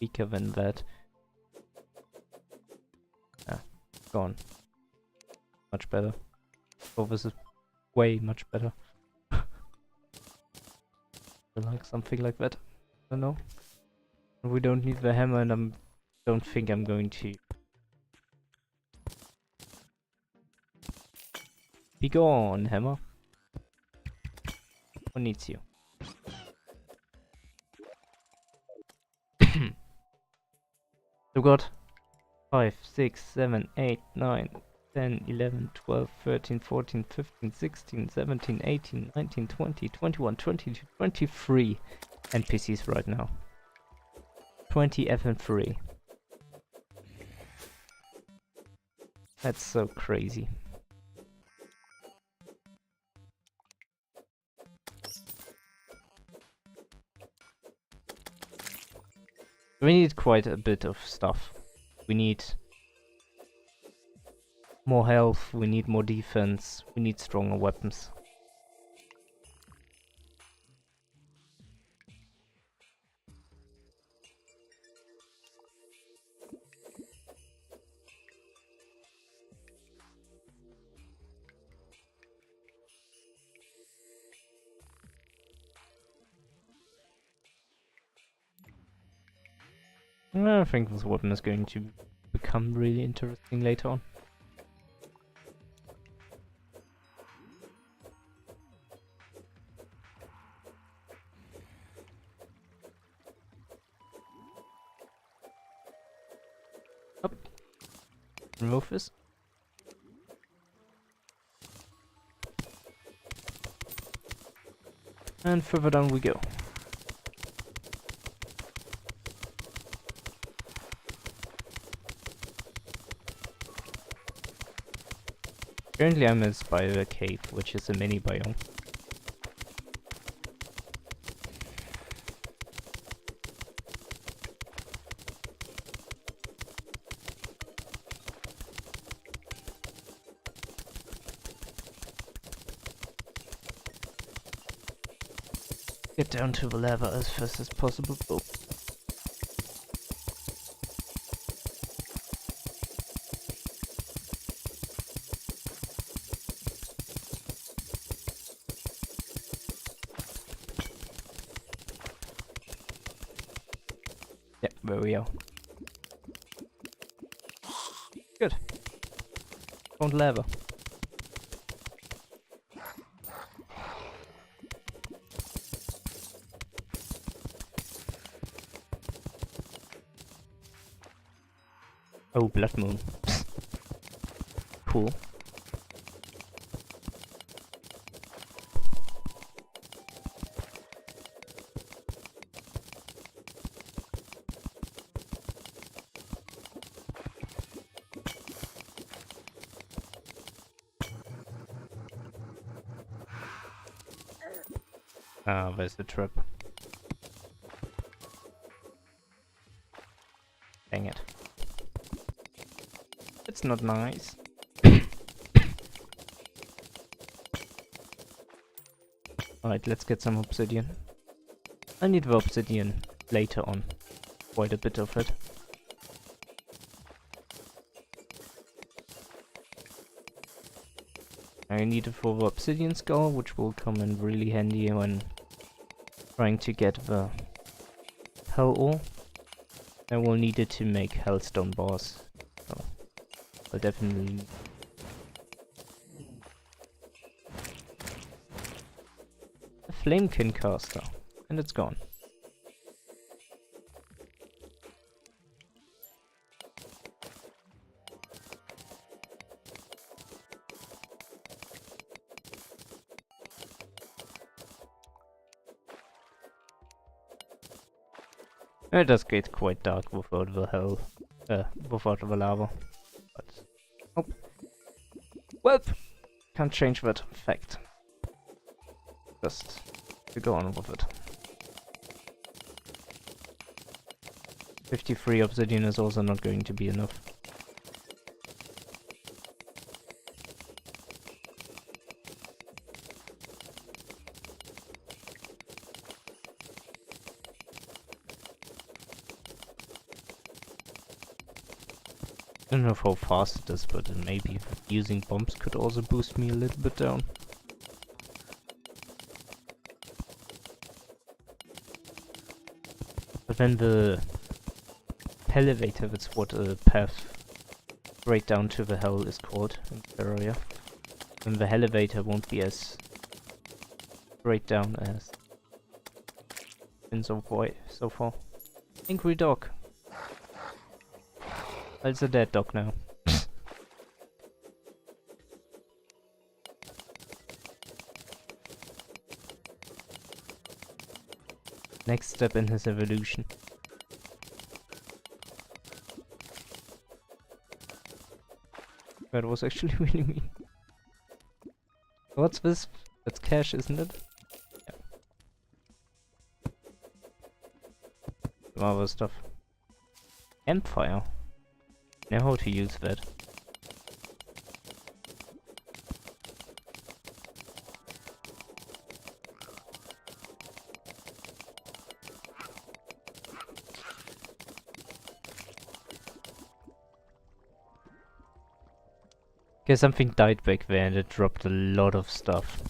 weaker than that. Ah, gone. Much better. Oh, this is way much better. I like something like that. I don't know. We don't need the hammer, and I don't think I'm going to. Be gone, hammer. Who needs you? So got 5, 6, 7, 8, 9, 10, 11, 12, 13, 14, 15, 16, 17, 18, 19, 20, 21, 22, 23 NPCs right now. 20 FM3. That's so crazy. We need quite a bit of stuff. We need more health, we need more defense, we need stronger weapons. I think this weapon is going to become really interesting later on. Up. Remove this. And further down we go. Currently I'm in Spider Cave, which is a mini biome. Get down to the lava as fast as possible. Oh. Yeah, there we are. Good. Found lava. Oh, blood moon. Cool. Ah, there's the trap. Dang it. It's not nice. Alright, let's get some obsidian. I need the obsidian later on. Quite a bit of it. I need it for the obsidian skull, which will come in really handy when trying to get the hell ore. I will need it to make hellstone bars. So I'll definitely a flamekin caster, and it's gone. It does get quite dark without the hell, without the lava. But, oh, well, can't change that fact. Just to go on with it. 53 obsidian is also not going to be enough. I don't know how fast it is, but maybe using bombs could also boost me a little bit down. But then the elevator, that's what a path right down to the hell is called in Terraria. And the elevator won't be as straight down as been so far. Angry dog. It's a dead dog now. Next step in his evolution. That was actually really mean. What's this? That's cash, isn't it? Yeah. Some other stuff. Campfire. Know how to use that. Okay, something died back there and it dropped a lot of stuff.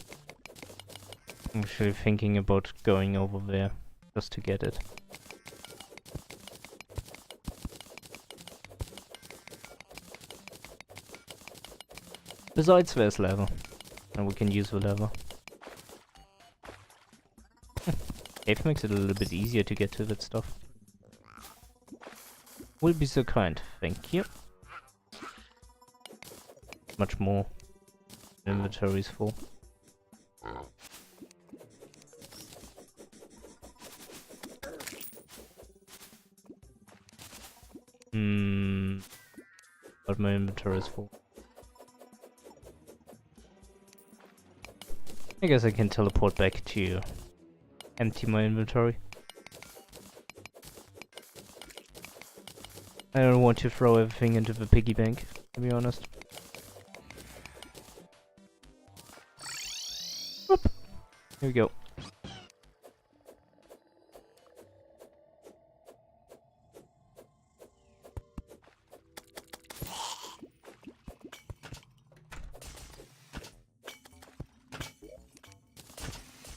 I'm actually thinking about going over there just to get it. Besides, there's lava, and we can use the lava. Cave makes it a little bit easier to get to that stuff. Will be so kind, thank you. Much more. Inventory's full. But my inventory is full. I guess I can teleport back to empty my inventory. I don't want to throw everything into the piggy bank, to be honest. Whoop. Here we go.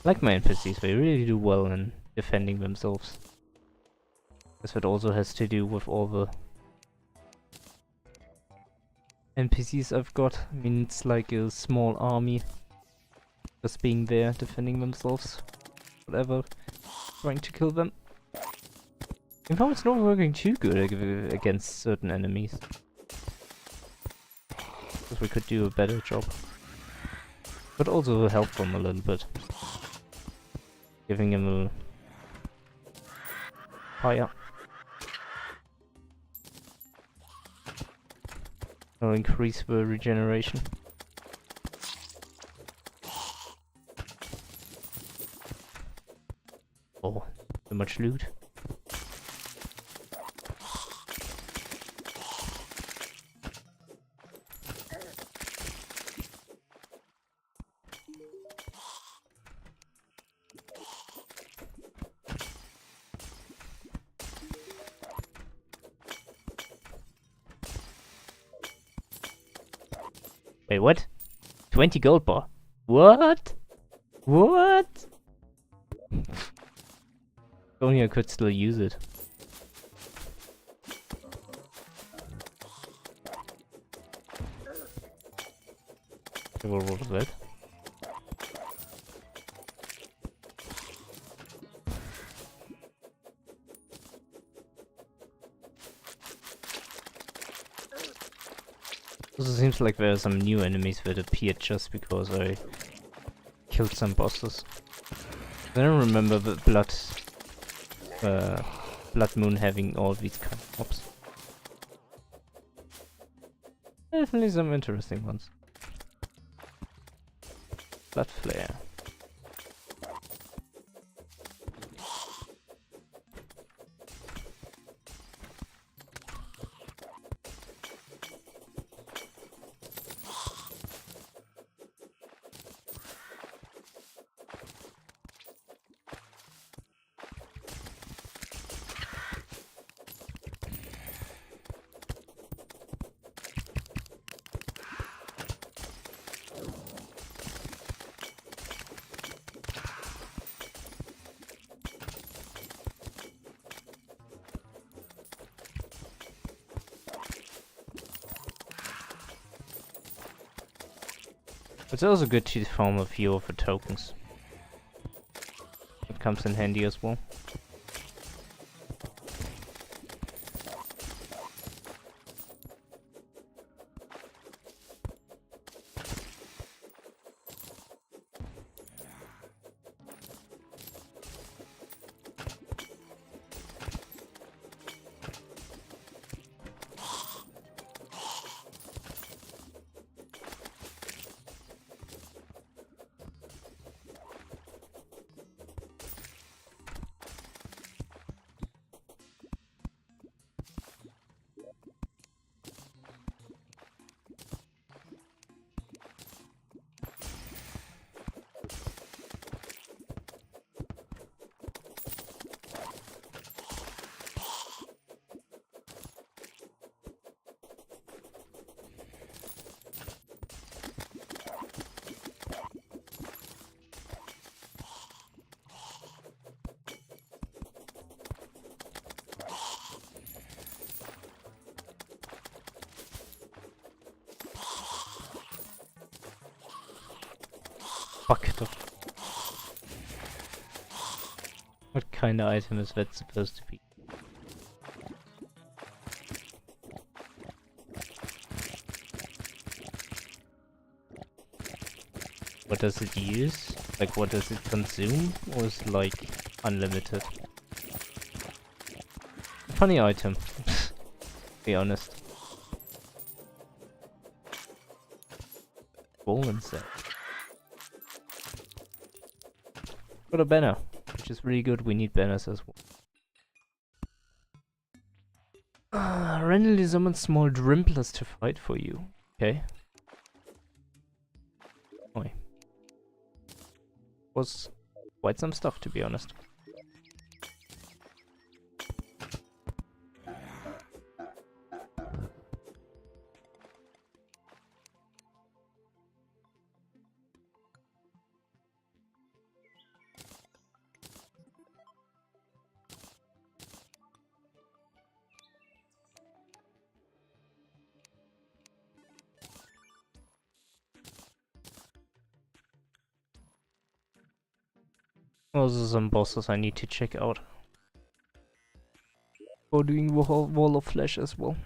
Like my NPCs, they really do well in defending themselves. Guess that also has to do with all the NPCs I've got. I mean, it's like a small army just being there, defending themselves. Whatever. Trying to kill them. In fact, it's not working too good against certain enemies. Because we could do a better job. But also help them a little bit. Giving him a fire. That'll increase the regeneration. Oh, so much loot. Wait, what? 20 gold bar? What? What? If only I could still use it. Okay, what was that? Also seems like there are some new enemies that appeared just because I killed some bosses. I don't remember the Blood Moon having all these kind of mobs. Definitely some interesting ones. Blood Flare. It's also good to farm a few of the tokens. It comes in handy as well. bucket of... What kind of item is that supposed to be? What does it use? Like, what does it consume? Or is it like unlimited? Funny item, to be honest. Golden set. Got a banner, which is really good. We need banners as well. Randomly summon small drimplers to fight for you. Okay. Oi. Was quite some stuff, to be honest. Also some bosses I need to check out. Or doing the whole Wall of Flesh as well.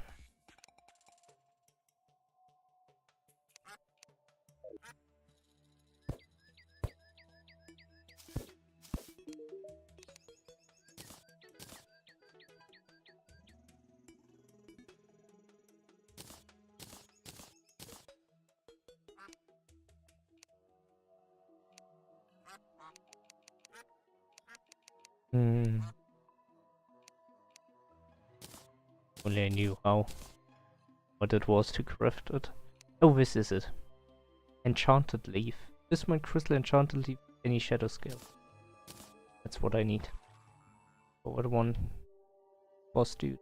Only I knew what it was to craft it. Oh, this is it. Enchanted leaf. This one crystal enchanted leaf, any shadow scale. That's what I need. What one boss dude.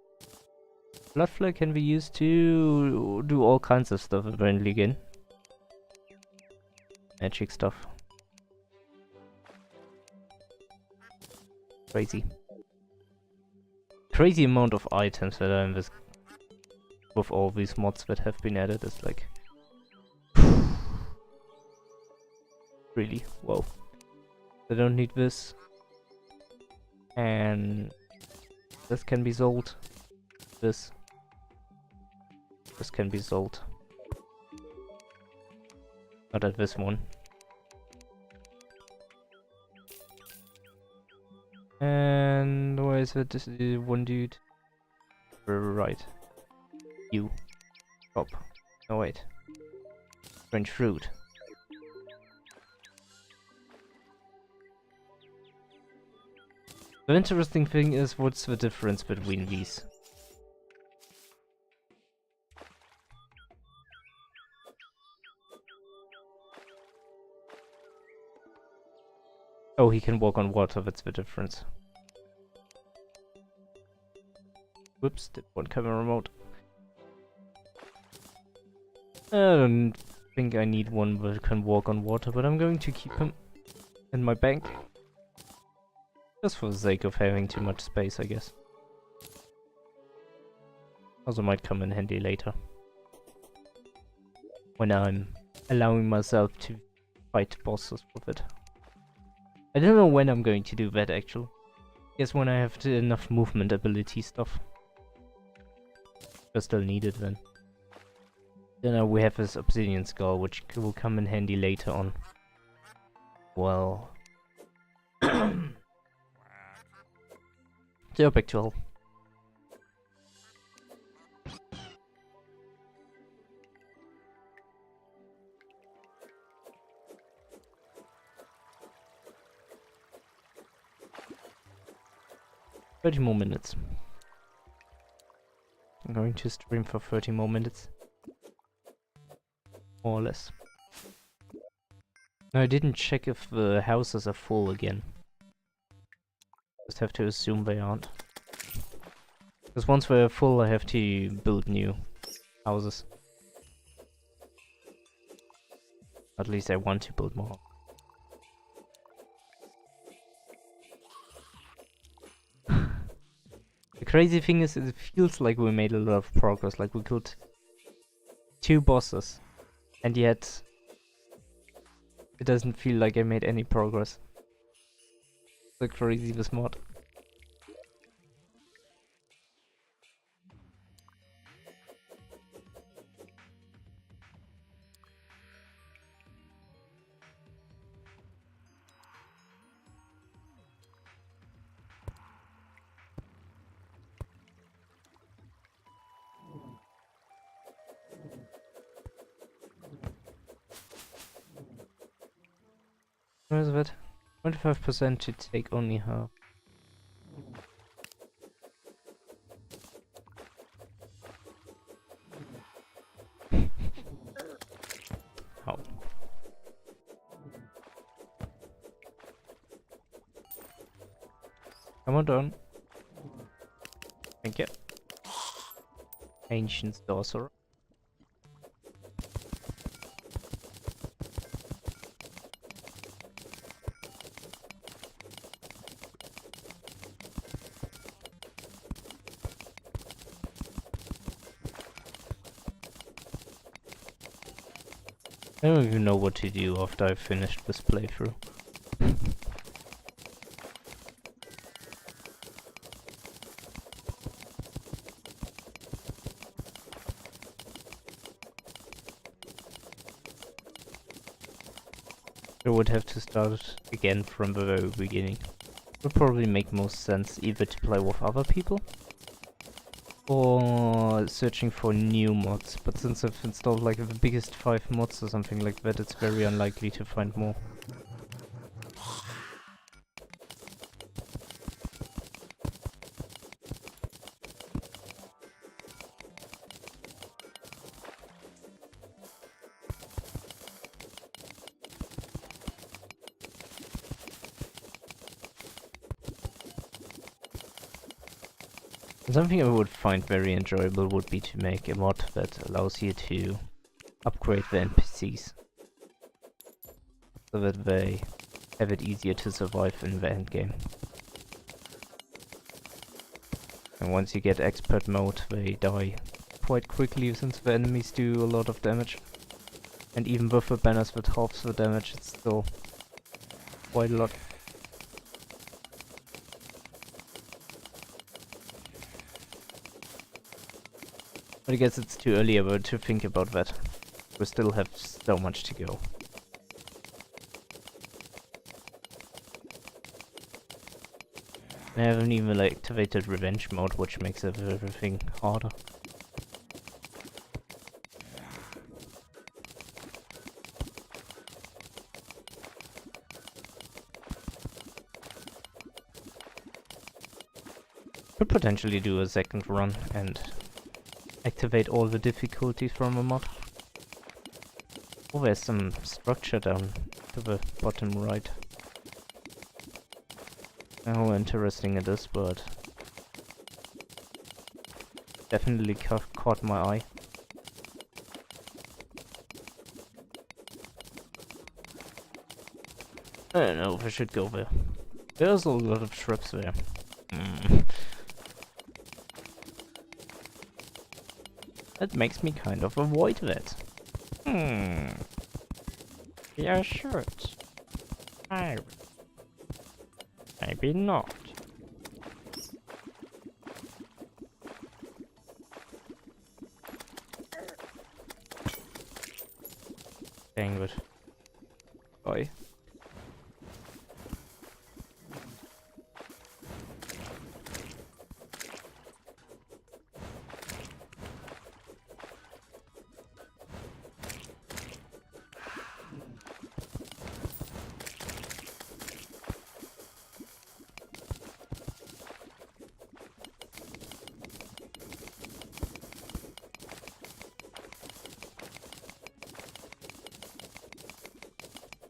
Blood flare can be used to do all kinds of stuff apparently again. Magic stuff. Crazy. Crazy amount of items that are in this with all these mods that have been added. It's like really whoa. I don't need this, and this can be sold. This can be sold. Not at this one. And where is it? This is one dude. Right. You. Stop. No wait. French fruit. The interesting thing is, what's the difference between these? Oh, he can walk on water, that's the difference. Whoops, did one camera remote. I don't think I need one that can walk on water, but I'm going to keep him in my bank. Just for the sake of having too much space, I guess. Also might come in handy later. When I'm allowing myself to fight bosses with it. I don't know when I'm going to do that actually. Guess when I have enough movement ability stuff. I still need it then. Then we have this obsidian skull, which will come in handy later on. Well. So back to all. $30 more minutes. I'm going to stream for 30 more minutes. More or less. No, I didn't check if the houses are full again. Just have to assume they aren't. Because once they're full, I have to build new houses. At least I want to build more. The crazy thing is, it feels like we made a lot of progress. Like, we killed 2 bosses. And yet It doesn't feel like I made any progress. So crazy this mod. Where is it? 25% to take only half. How? Come on down. Thank you. Ancient Sorcerer. I don't even know what to do after I've finished this playthrough. I would have to start again from the very beginning. Would probably make most sense either to play with other people or searching for new mods, but since I've installed like the biggest 5 mods or something like that, it's very unlikely to find more. Something I would find very enjoyable would be to make a mod that allows you to upgrade the NPCs so that they have it easier to survive in the endgame. And once you get expert mode, they die quite quickly since the enemies do a lot of damage. And even with the banners that halves the damage, it's still quite a lot. But I guess it's too early to think about that. We still have so much to go. I haven't even activated revenge mode, which makes everything harder. Could potentially do a second run and activate all the difficulties from a mod. Oh, there's some structure down to the bottom right. How interesting it is, but definitely caught my eye. I don't know if I should go there. There's a lot of traps there. That makes me kind of avoid that. Yeah, should. Maybe not. Dang it. Bye.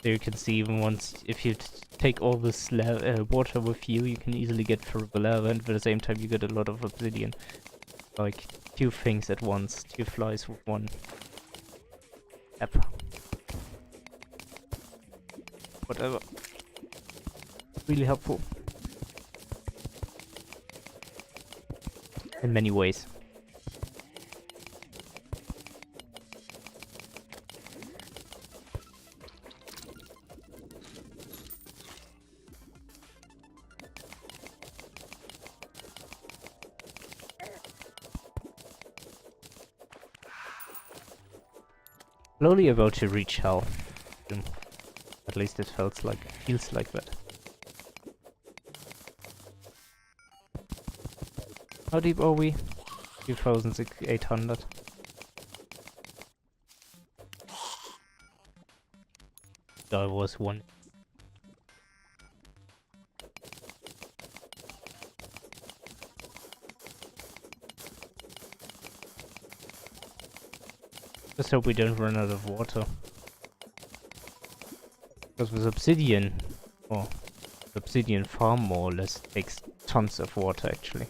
So you can see even once, if you take all this water with you, you can easily get through the lava, and at the same time you get a lot of obsidian. Like, 2 things at once, 2 flies with 1 apple. Whatever. Really helpful. In many ways. Slowly about to reach hell. At least it feels like that. How deep are we? 2,800. There was one. Just hope we don't run out of water. Because with obsidian, or the obsidian farm more or less takes tons of water actually.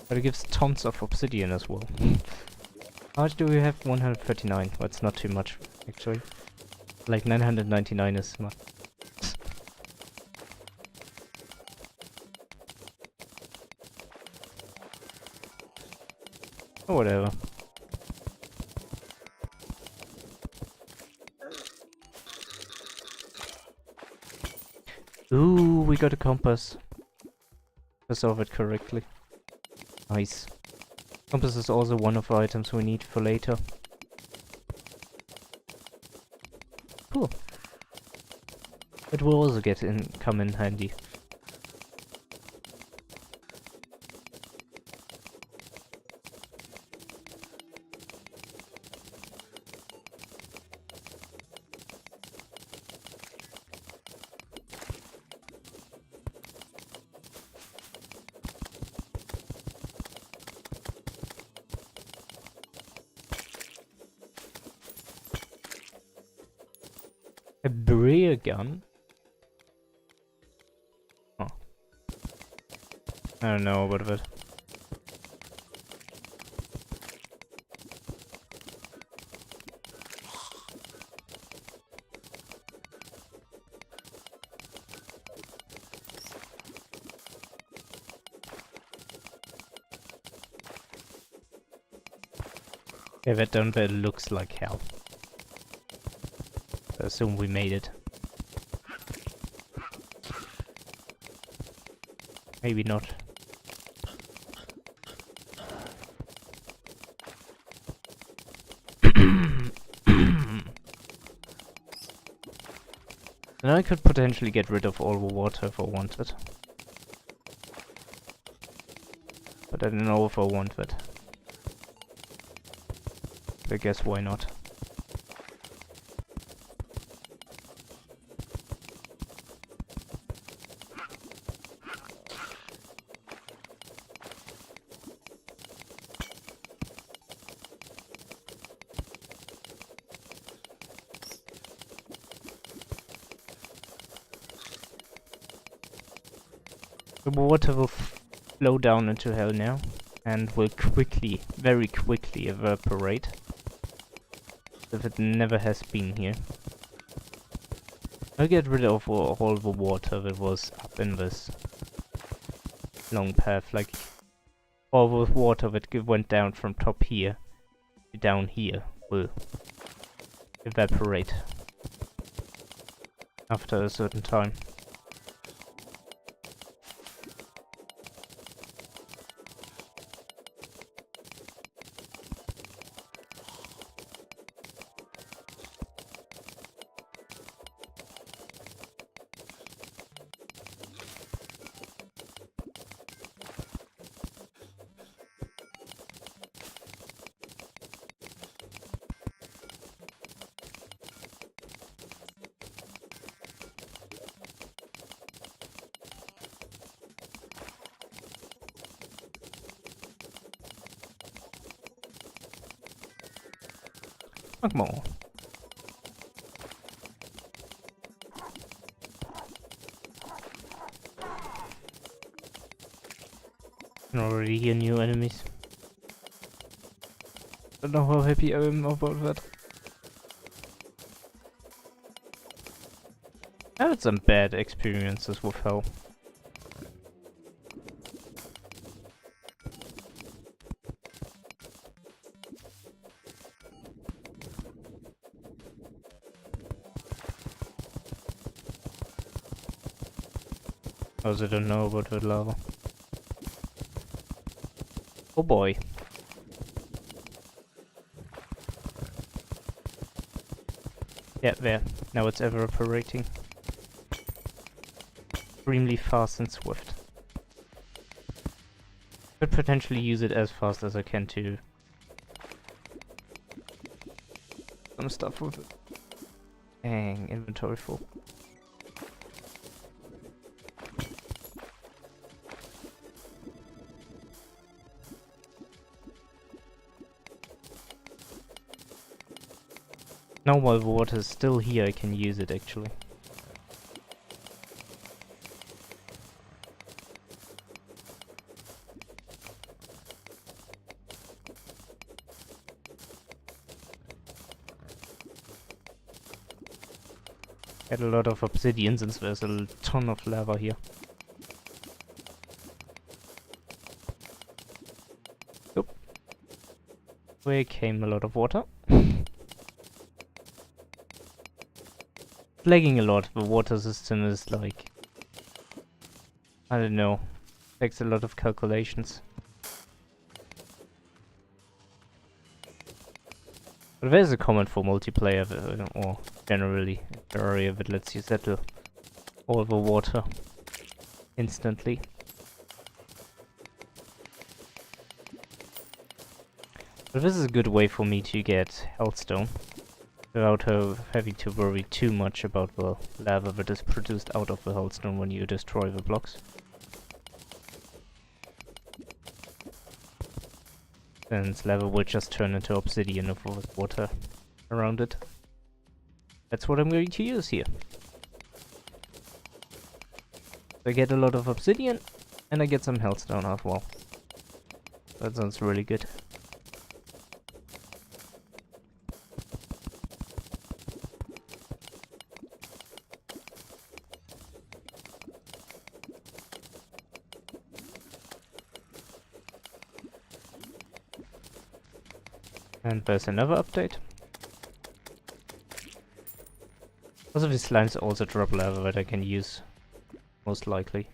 But it gives tons of obsidian as well. How much do we have? 139. That's not too much actually. Like 999 is much. Or whatever. Ooh, we got a compass. I solve it correctly. Nice. Compass is also one of the items we need for later. Cool. It will also come in handy. A Brea gun? Oh. I don't know about it. Yeah, that down there looks like hell. I assume we made it. Maybe not. And I could potentially get rid of all the water if I wanted. But I don't know if I want that. But I guess why not? The water will flow down into hell now, and will quickly, very quickly evaporate. If it never has been here. I'll get rid of all the water that was up in this long path, like all the water that went down from top here to down here will evaporate after a certain time. More. Can already hear new enemies. Don't know how happy I am about that. I had some bad experiences with hell. Because I don't know about the lava. Oh boy. Yeah, there. Now it's evaporating. Extremely fast and swift. Could potentially use it as fast as I can to some stuff with it. Dang, inventory full. Now while the water is still here, I can use it actually. Get a lot of obsidian since there's a ton of lava here. Oop. Where came a lot of water. Lagging a lot. The water system is like, I don't know, takes a lot of calculations. But there's a comment for multiplayer, or generally in Terraria, that lets you settle all the water instantly. But this is a good way for me to get healthstone without having to worry too much about the lava that is produced out of the healthstone when you destroy the blocks. Since lava will just turn into obsidian if there's water around it. That's what I'm going to use here. I get a lot of obsidian and I get some healthstone as well. That sounds really good. And there's another update. Also, these slimes also drop lava that I can use, most likely.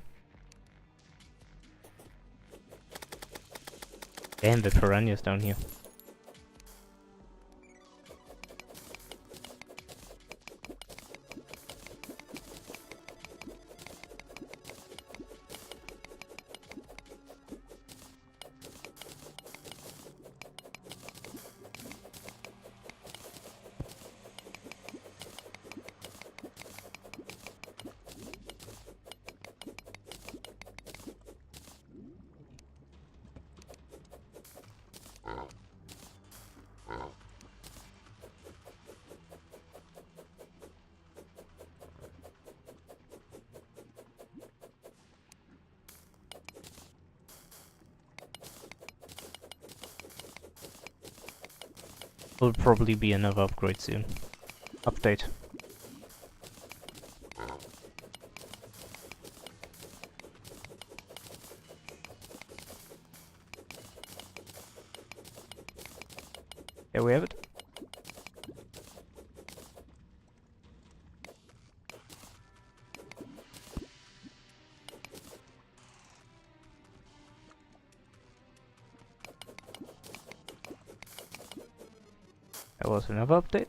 Damn, the piranhas down here. Will probably be another upgrade soon. Update. Here we have it. There was another update.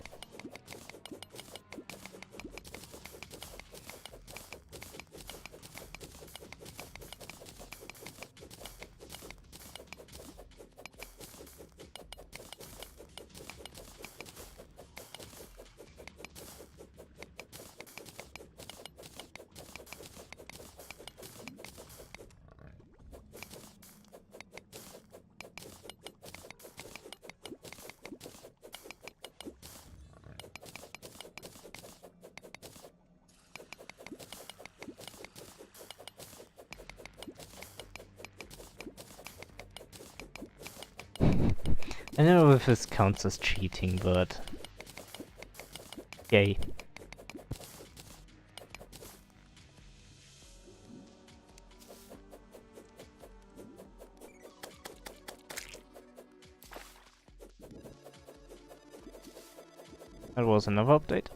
I don't know if this counts as cheating, but yay. That was another update.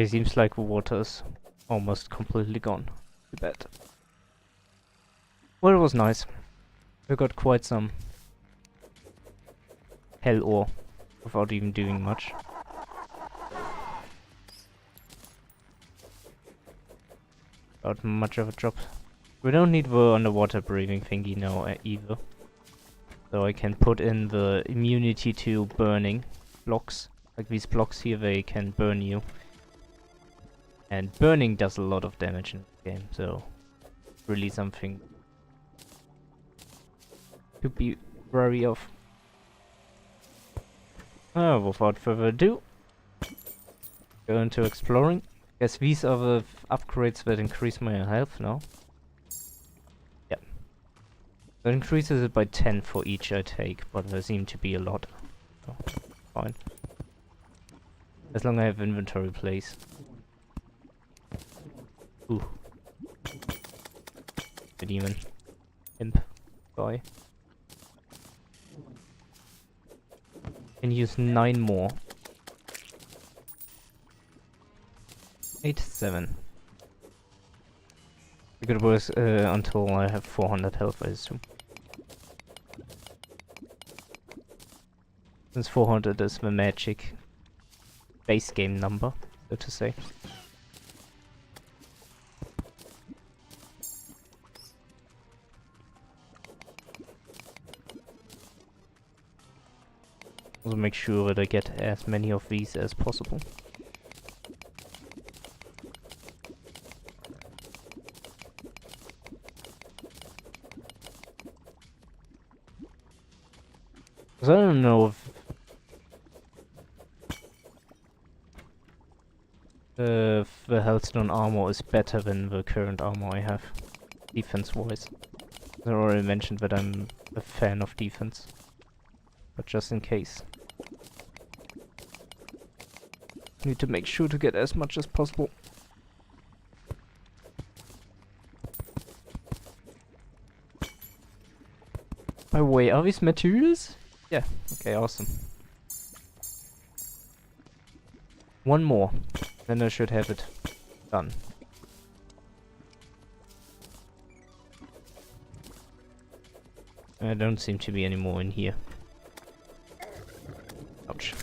It seems like water is almost completely gone. Too bad. Well, it was nice. We got quite some hell ore without even doing much. Without much of a job. We don't need the underwater breathing thingy now either. So I can put in the immunity to burning blocks. Like these blocks here, they can burn you. And burning does a lot of damage in the game, so really something to be wary of. Without further ado, go into exploring. Guess these are the upgrades that increase my health now. Yeah. That increases it by 10 for each I take, but there seem to be a lot. So, fine. As long as I have inventory place. Ooh. The demon. Imp. Guy. Can use 9 more. 8, 7. It could work until I have 400 health, I assume. Since 400 is the magic base game number, so to say. Also make sure that I get as many of these as possible. Because I don't know if the Hellstone armor is better than the current armor I have, defense-wise. I already mentioned that I'm a fan of defense, but just in case. Need to make sure to get as much as possible. By the way, are these materials? Yeah, okay, awesome. One more, then I should have it done. There don't seem to be any more in here. Ouch.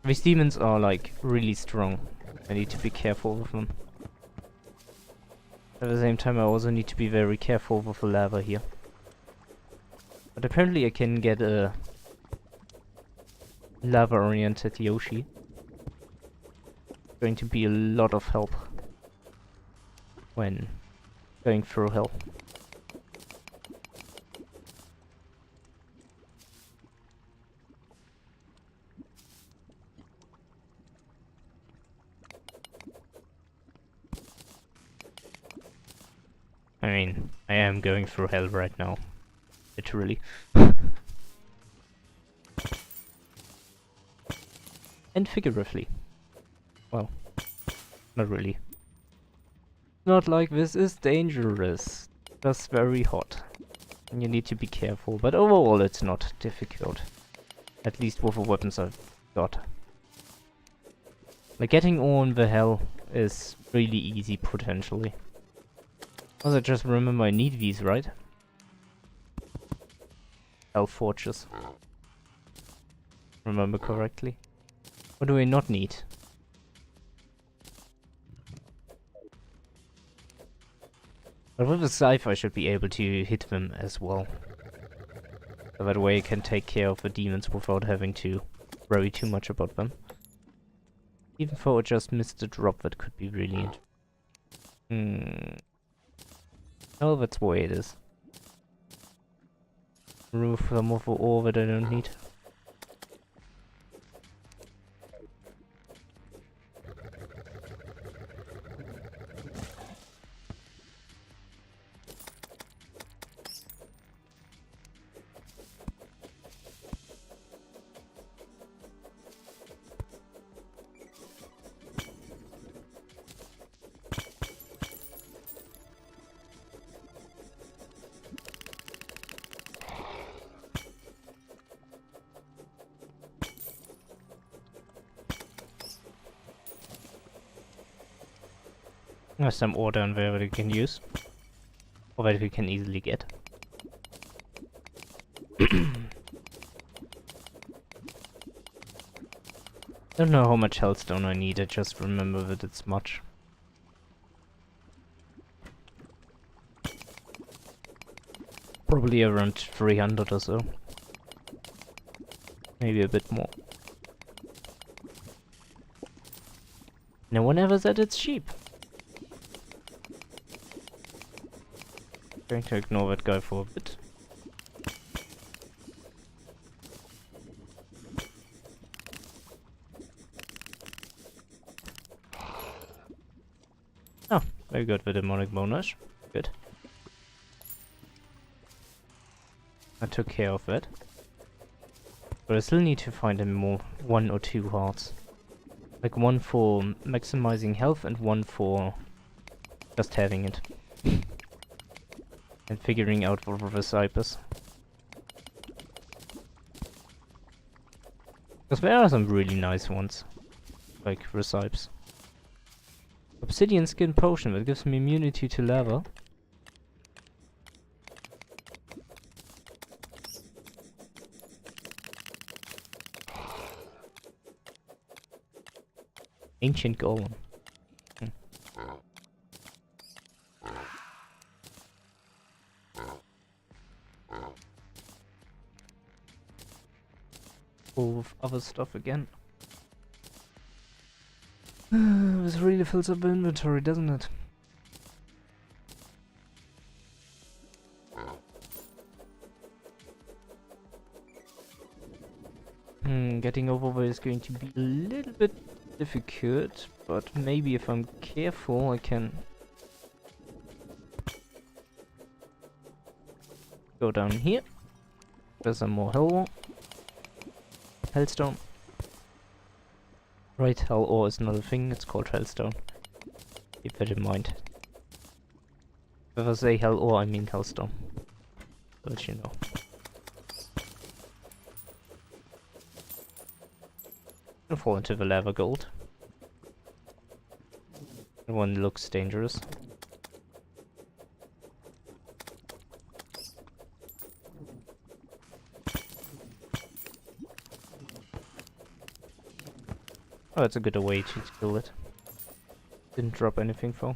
These demons are like really strong. I need to be careful with them. At the same time I also need to be very careful with the lava here. But apparently I can get a lava oriented Yoshi. Going to be a lot of help when going through hell. I mean, I am going through hell right now. Literally. And figuratively. Well, not really. Not like this is dangerous. Just very hot. And you need to be careful, but overall it's not difficult. At least with the weapons I've got. Like getting on the hell is really easy potentially. Also, just remember I need these, right? Hell forges. Remember correctly. What do I not need? But with the scythe I should be able to hit them as well. So that way I can take care of the demons without having to worry too much about them. Even though I just missed the drop, that could be really interesting. Oh, that's the way it is. Remove some of the ore that I don't need. There's some ore down there that we can use. Or that we can easily get. Don't know how much hellstone I need, I just remember that it's much. Probably around 300 or so. Maybe a bit more. No one ever said it's cheap. Going to ignore that guy for a bit. Oh, very good with demonic bonus. Good. I took care of that. But I still need to find one or two hearts. Like one for maximizing health and one for just having it. And figuring out what the type is. Because there are some really nice ones. Like recipes. Obsidian skin potion that gives me immunity to lava. Ancient golem. Full of other stuff again. This really fills up the inventory, doesn't it? Getting over there is going to be a little bit difficult, but maybe if I'm careful I can go down here. There's some more hellstone. Right, hell ore is not a thing, it's called hellstone. Keep that in mind. If I say hell ore, I mean hellstone. So that you know. I'll fall into the lava gold. That one looks dangerous. Oh, that's a good way to kill it. Didn't drop anything though.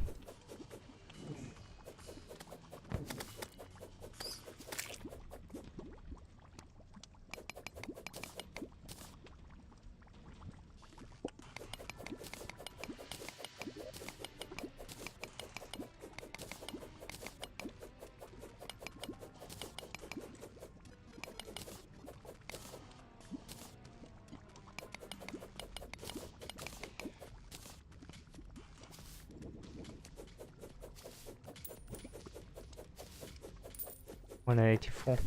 $184.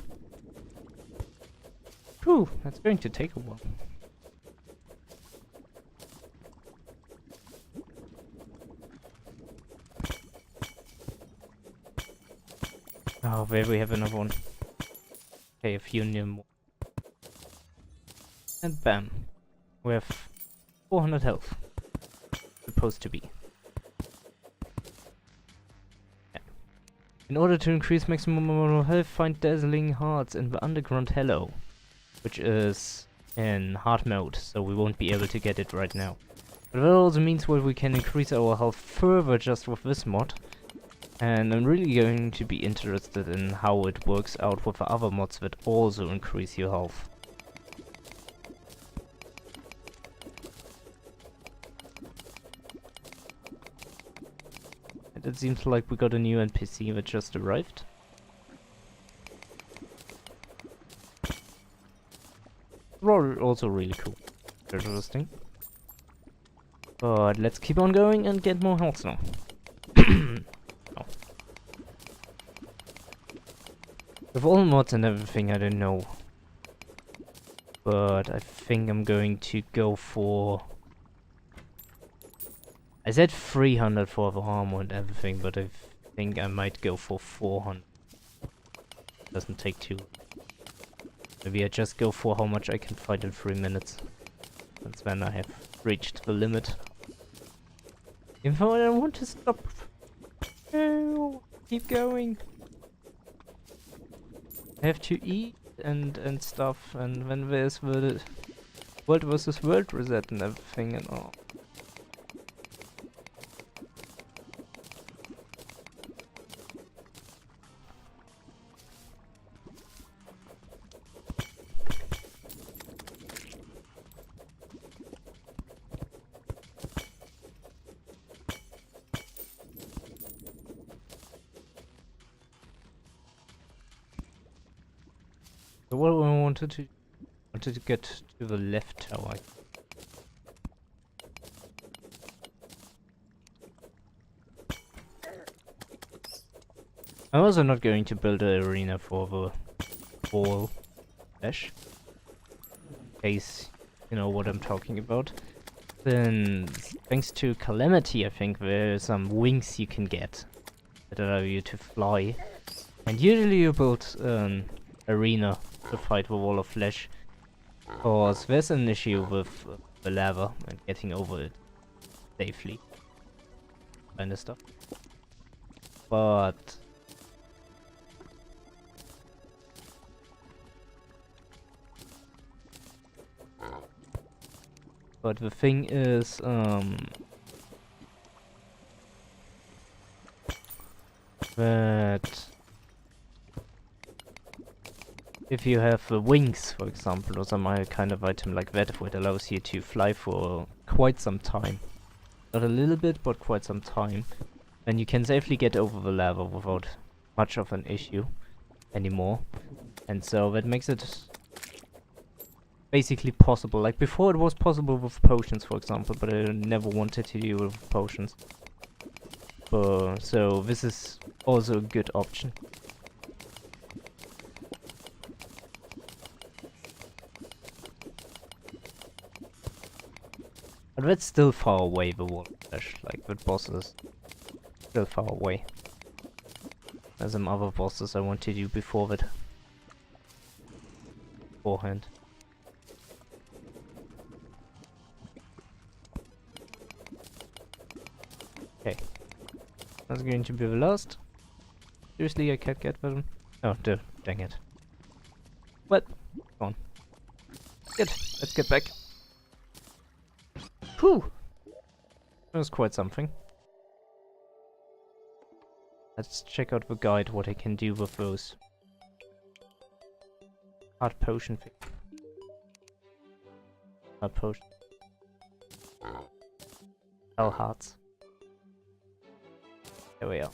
Whew, that's going to take a while. Oh, there we have another one. Okay, a few near more. And bam. We have 400 health. Supposed to be. In order to increase maximum health, find Dazzling Hearts in the Underground Hello, which is in hard mode, so we won't be able to get it right now. But that also means that we can increase our health further just with this mod, and I'm really going to be interested in how it works out with the other mods that also increase your health. It seems like we got a new NPC that just arrived. Also really cool. Interesting. But let's keep on going and get more health now. Oh. With all mods and everything, I don't know. But I think I'm going to go for... I said 300 for the armor and everything, but I think I might go for 400. Doesn't take too. Maybe I just go for how much I can fight in 3 minutes. That's when I have reached the limit. If I want to stop No, keep going. I have to eat and stuff, and when there's the world versus world reset and everything and all. So what I wanted to get to the left tower. I'm also not going to build an arena for the wall dash. In case you know what I'm talking about. Then thanks to Calamity, I think there are some wings you can get that allow you to fly. And usually you build an arena to fight the wall of flesh. Cause there's an issue with the lava and getting over it safely. Kinda stuff. But the thing is, that if you have wings, for example, or some kind of item like that, it allows you to fly for quite some time. Not a little bit, but quite some time. Then you can safely get over the lava without much of an issue anymore. And so that makes it basically possible. Like before it was possible with potions, for example, but I never wanted to deal with potions. So this is also a good option. But that's still far away, the wall dash, like the bosses. Still far away. There's some other bosses I want to do before that. Beforehand. Okay. That's going to be the last. Seriously, I can't get them. Oh, dang it. Well, come on. Good, let's get back. Whew! That was quite something. Let's check out the guide, what I can do with those. Hard potion thing. Hard potion. Hell hearts. There we are.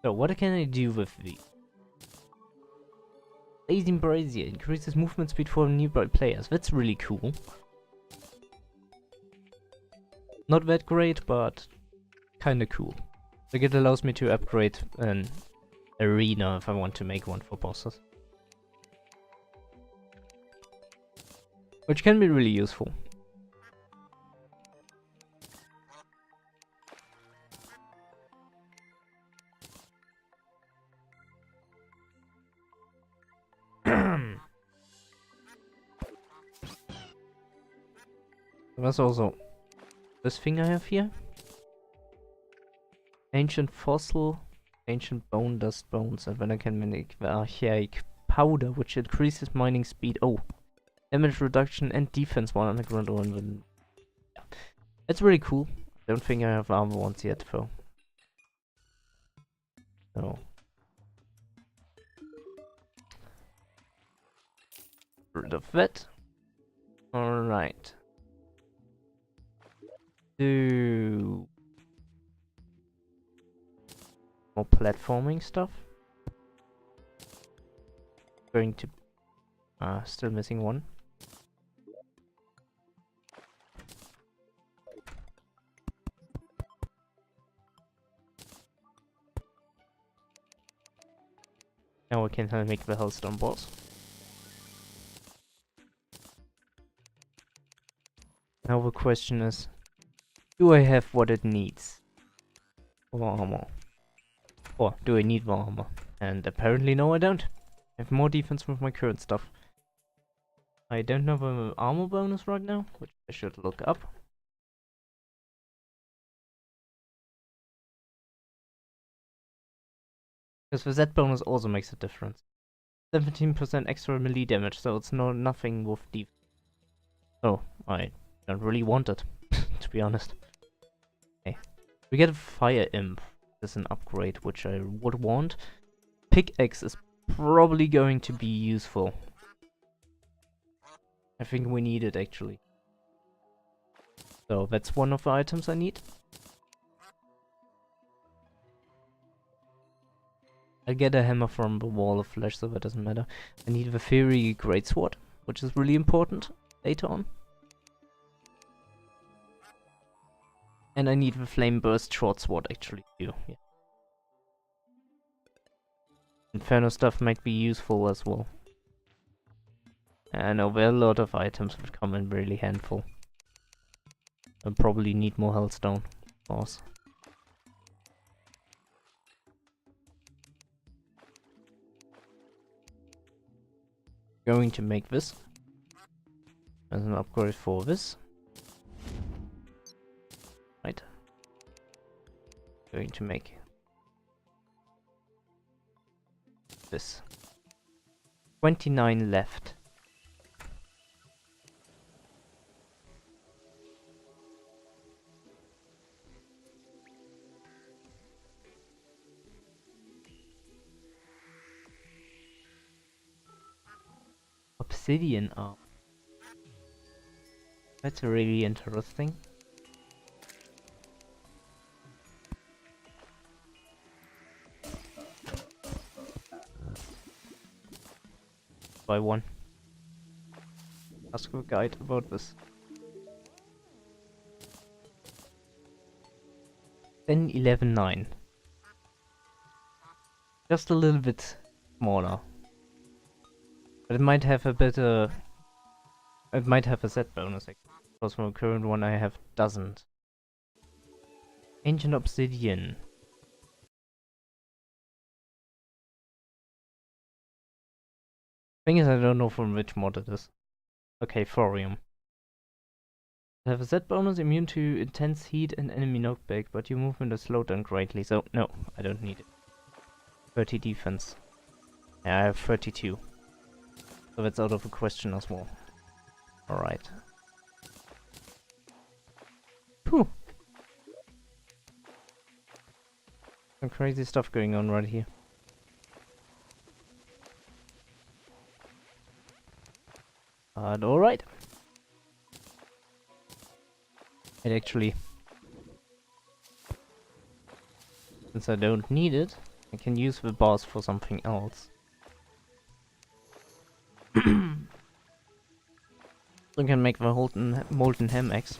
So, what can I do with these? Blazing Brazier increases movement speed for nearby players. That's really cool. Not that great, but kinda cool. Like it allows me to upgrade an arena if I want to make one for bosses. Which can be really useful. There's also this thing I have here. Ancient fossil, ancient bone dust bones, and then I can make the archaic powder, which increases mining speed. Oh, damage reduction and defense while underground or in. Yeah. That's really cool. Don't think I have armor ones yet though. So. Rid of that. Alright. Do more platforming stuff. Going to still missing one. Now we can make the Hellstone boss. Now the question is, do I have what it needs for armor? Or do I need more armor? And apparently no, I don't. I have more defense with my current stuff. I don't have an armor bonus right now, which I should look up. Because the Z bonus also makes a difference. 17% extra melee damage, so it's nothing with defense. So, I don't really want it, to be honest. Okay. We get a Fire Imp as an upgrade, which I would want. Pickaxe is probably going to be useful. I think we need it, actually. So, that's one of the items I need. I get a hammer from the Wall of Flesh, so that doesn't matter. I need the Fairy Greatsword, which is really important later on. And I need the Flame Burst Short Sword, actually, too. Yeah. Inferno stuff might be useful as well. I know there are a lot of items that come in really handful. I probably need more Hellstone, of course. Going to make this as an upgrade for this. Right. Going to make this. 29 left. Obsidian arm. That's really interesting. By one. Ask a guide about this. Then 11.9. Just a little bit smaller. But it might have a better... It might have a set bonus, because from the current one I have doesn't. Ancient Obsidian. Thing is, I don't know from which mod it is. Okay, Thorium. Have a set bonus immune to intense heat and enemy knockback, but your movement is slowed down greatly, so no, I don't need it. 30 defense. Yeah, I have 32. So that's out of the question as well. Alright. Whew. Some crazy stuff going on right here. But alright. It actually... Since I don't need it, I can use the bars for something else. So I can make the molten ham axe.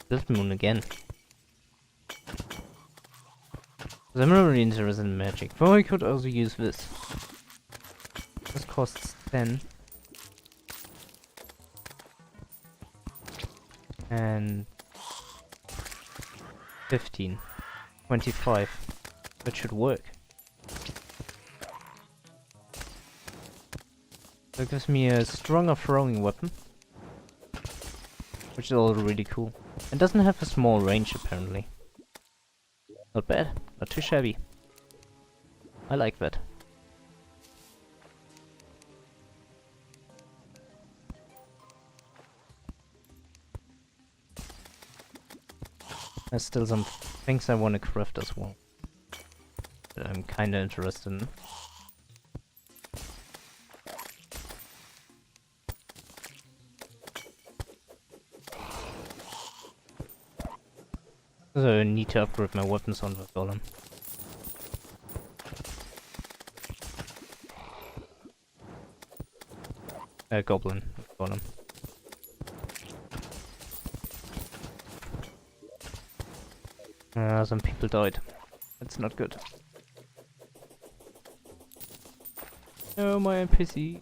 This moon again. I'm not really interested in magic. Though I could also use this. This costs 10. And 15. 25. That should work. That gives me a stronger throwing weapon. Which is also really cool. It doesn't have a small range apparently. Not bad, not too shabby. I like that. There's still some things I want to craft as well. That I'm kinda interested in. So I need to upgrade my weapons on the golem. Goblin. Golem. Some people died. That's not good. Oh, my NPC.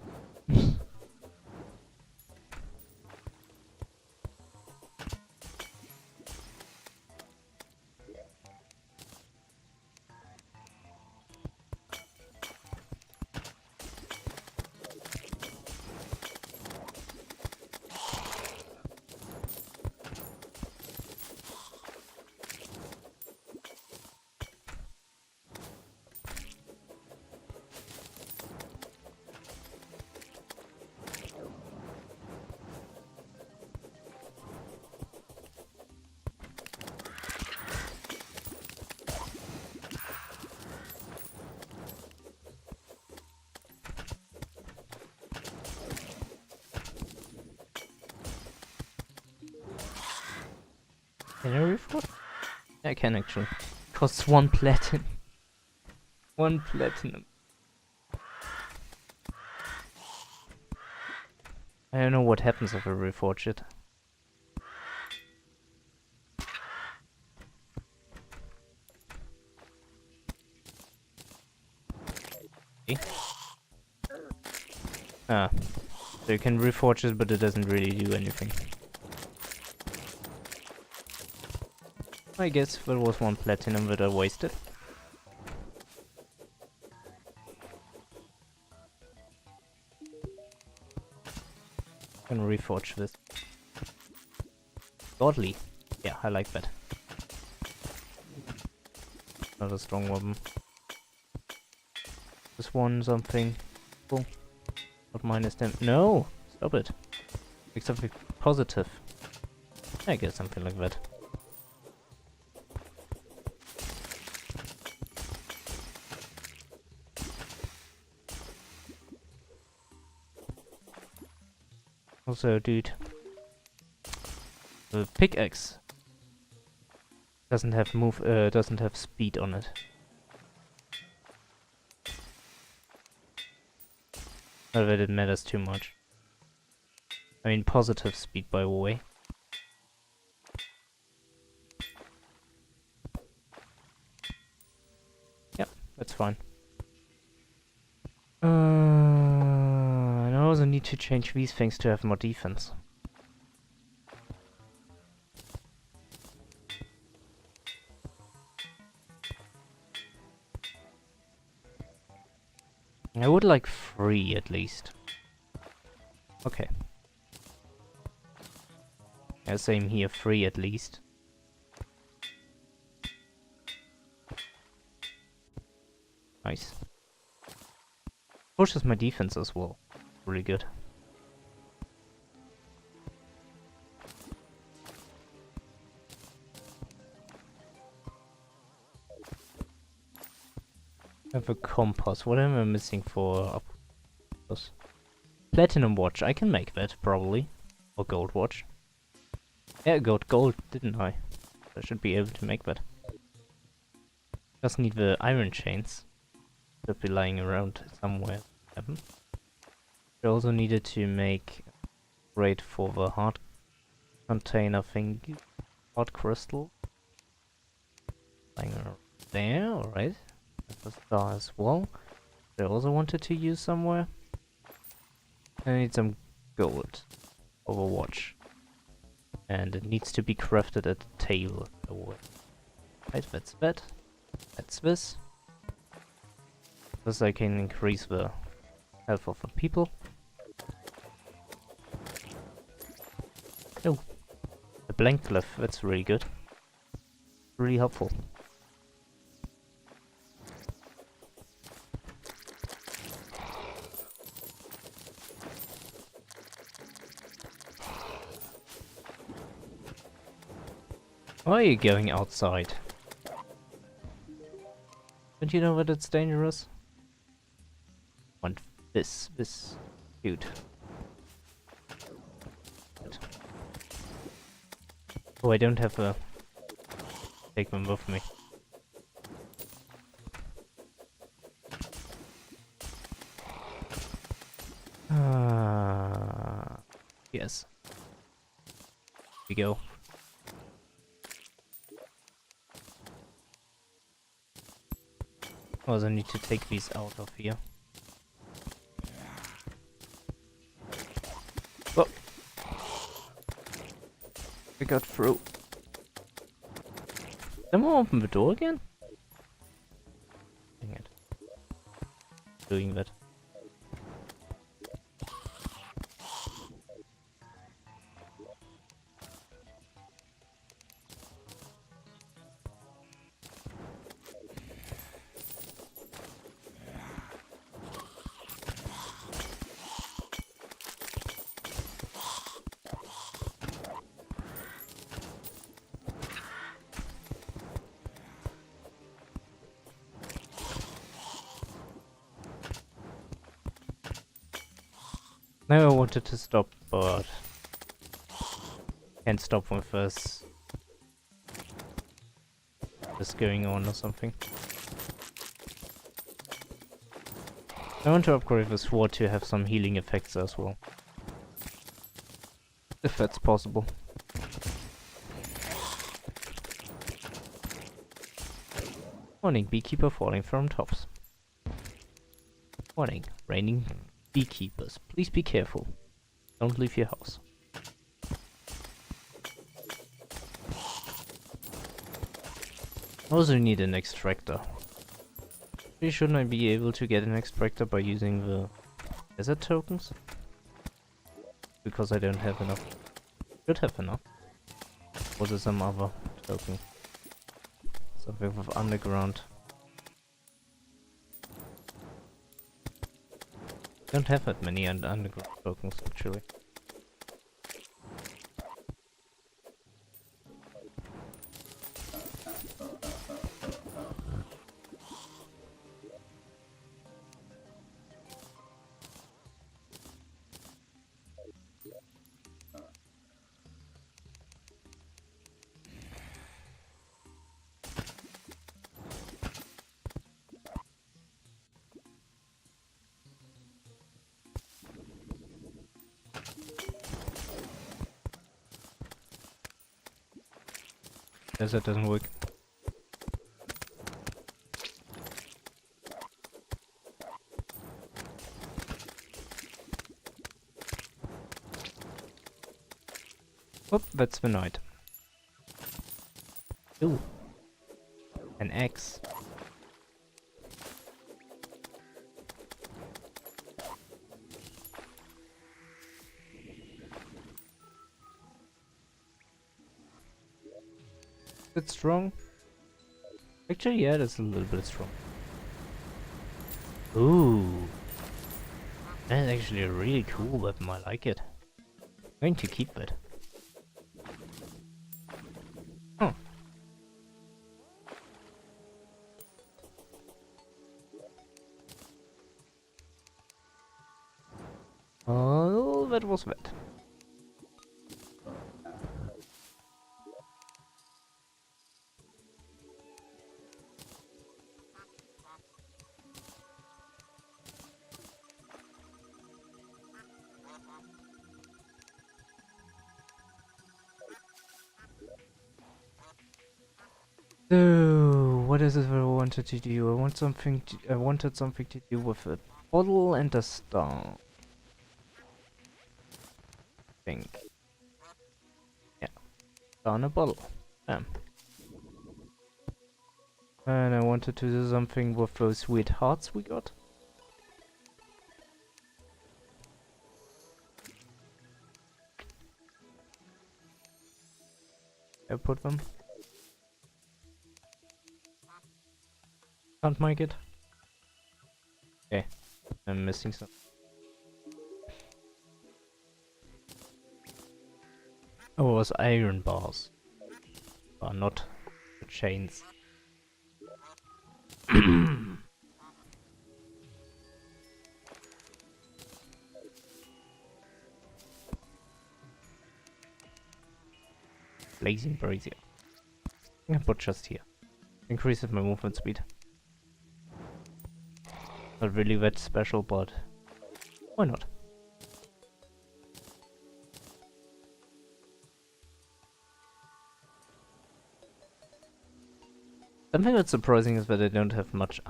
Can I reforge? I can actually. Costs 1 platinum. 1 platinum. I don't know what happens if I reforge it. Okay. Ah. So you can reforge it, but it doesn't really do anything. I guess there was 1 platinum that I wasted. Can reforge this. Godly. Yeah, I like that. Not a strong weapon. This one something. Cool. Not minus them. No! Stop it. Make something positive. I guess something like that. Also, dude, the pickaxe doesn't have speed on it. Not that it matters too much. I mean, positive speed, by the way. Yep, that's fine. And I also need to change these things to have more defense. I would like 3 at least. Okay. Yeah, same here, 3 at least. Nice. Pushes my defense as well. Really good. I have a compass. What am I missing for compass? Platinum watch. I can make that, probably. Or gold watch. Yeah, I got gold, didn't I? I should be able to make that. Just need the iron chains. Should be lying around somewhere. I also needed to make raid for the heart container thing. Heart crystal. Lying around there, alright. The star as well. I also wanted to use somewhere. I need some gold for the watch. And it needs to be crafted at the tail. Right, that's that. That's this. Thus I can increase the health of the people. Oh, the blank glyph, that's really good. Really helpful. Why are you going outside? Don't you know that it's dangerous? Want this dude. Oh, I don't have a... take them with me. Yes. Here we go. Also need to take these out of here. Oh! I got through. Someone open the door again? Dang it. Doing that. Now I wanted to stop, but can't stop with this is going on or something. I want to upgrade the sword to have some healing effects as well. If that's possible. Warning, beekeeper falling from tops. Warning, raining beekeepers. Please be careful. Don't leave your house. Also need an extractor. Shouldn't I be able to get an extractor by using the desert tokens? Because I don't have enough. Should have enough. Or is there some other token? Something with underground. Don't have that many underground tokens actually. Guess that doesn't work. Oh, that's the night. Ooh. An axe. Bit strong. Actually, yeah, that's a little bit strong. Ooh. That's actually a really cool weapon, I like it. I'm going to keep it. Huh. Oh, that was wet. So, what is it that I wanted to do? I wanted something to do with a bottle and a star. I think. Yeah. Star and a bottle. And I wanted to do something with those weird hearts we got. I put them. Can't make it. Okay, I'm missing some. Oh, it was iron bars. But not the chains. Blazing brazier. I can put just here. Increases my movement speed. Not really that special, but why not? Something that's surprising is that I don't have much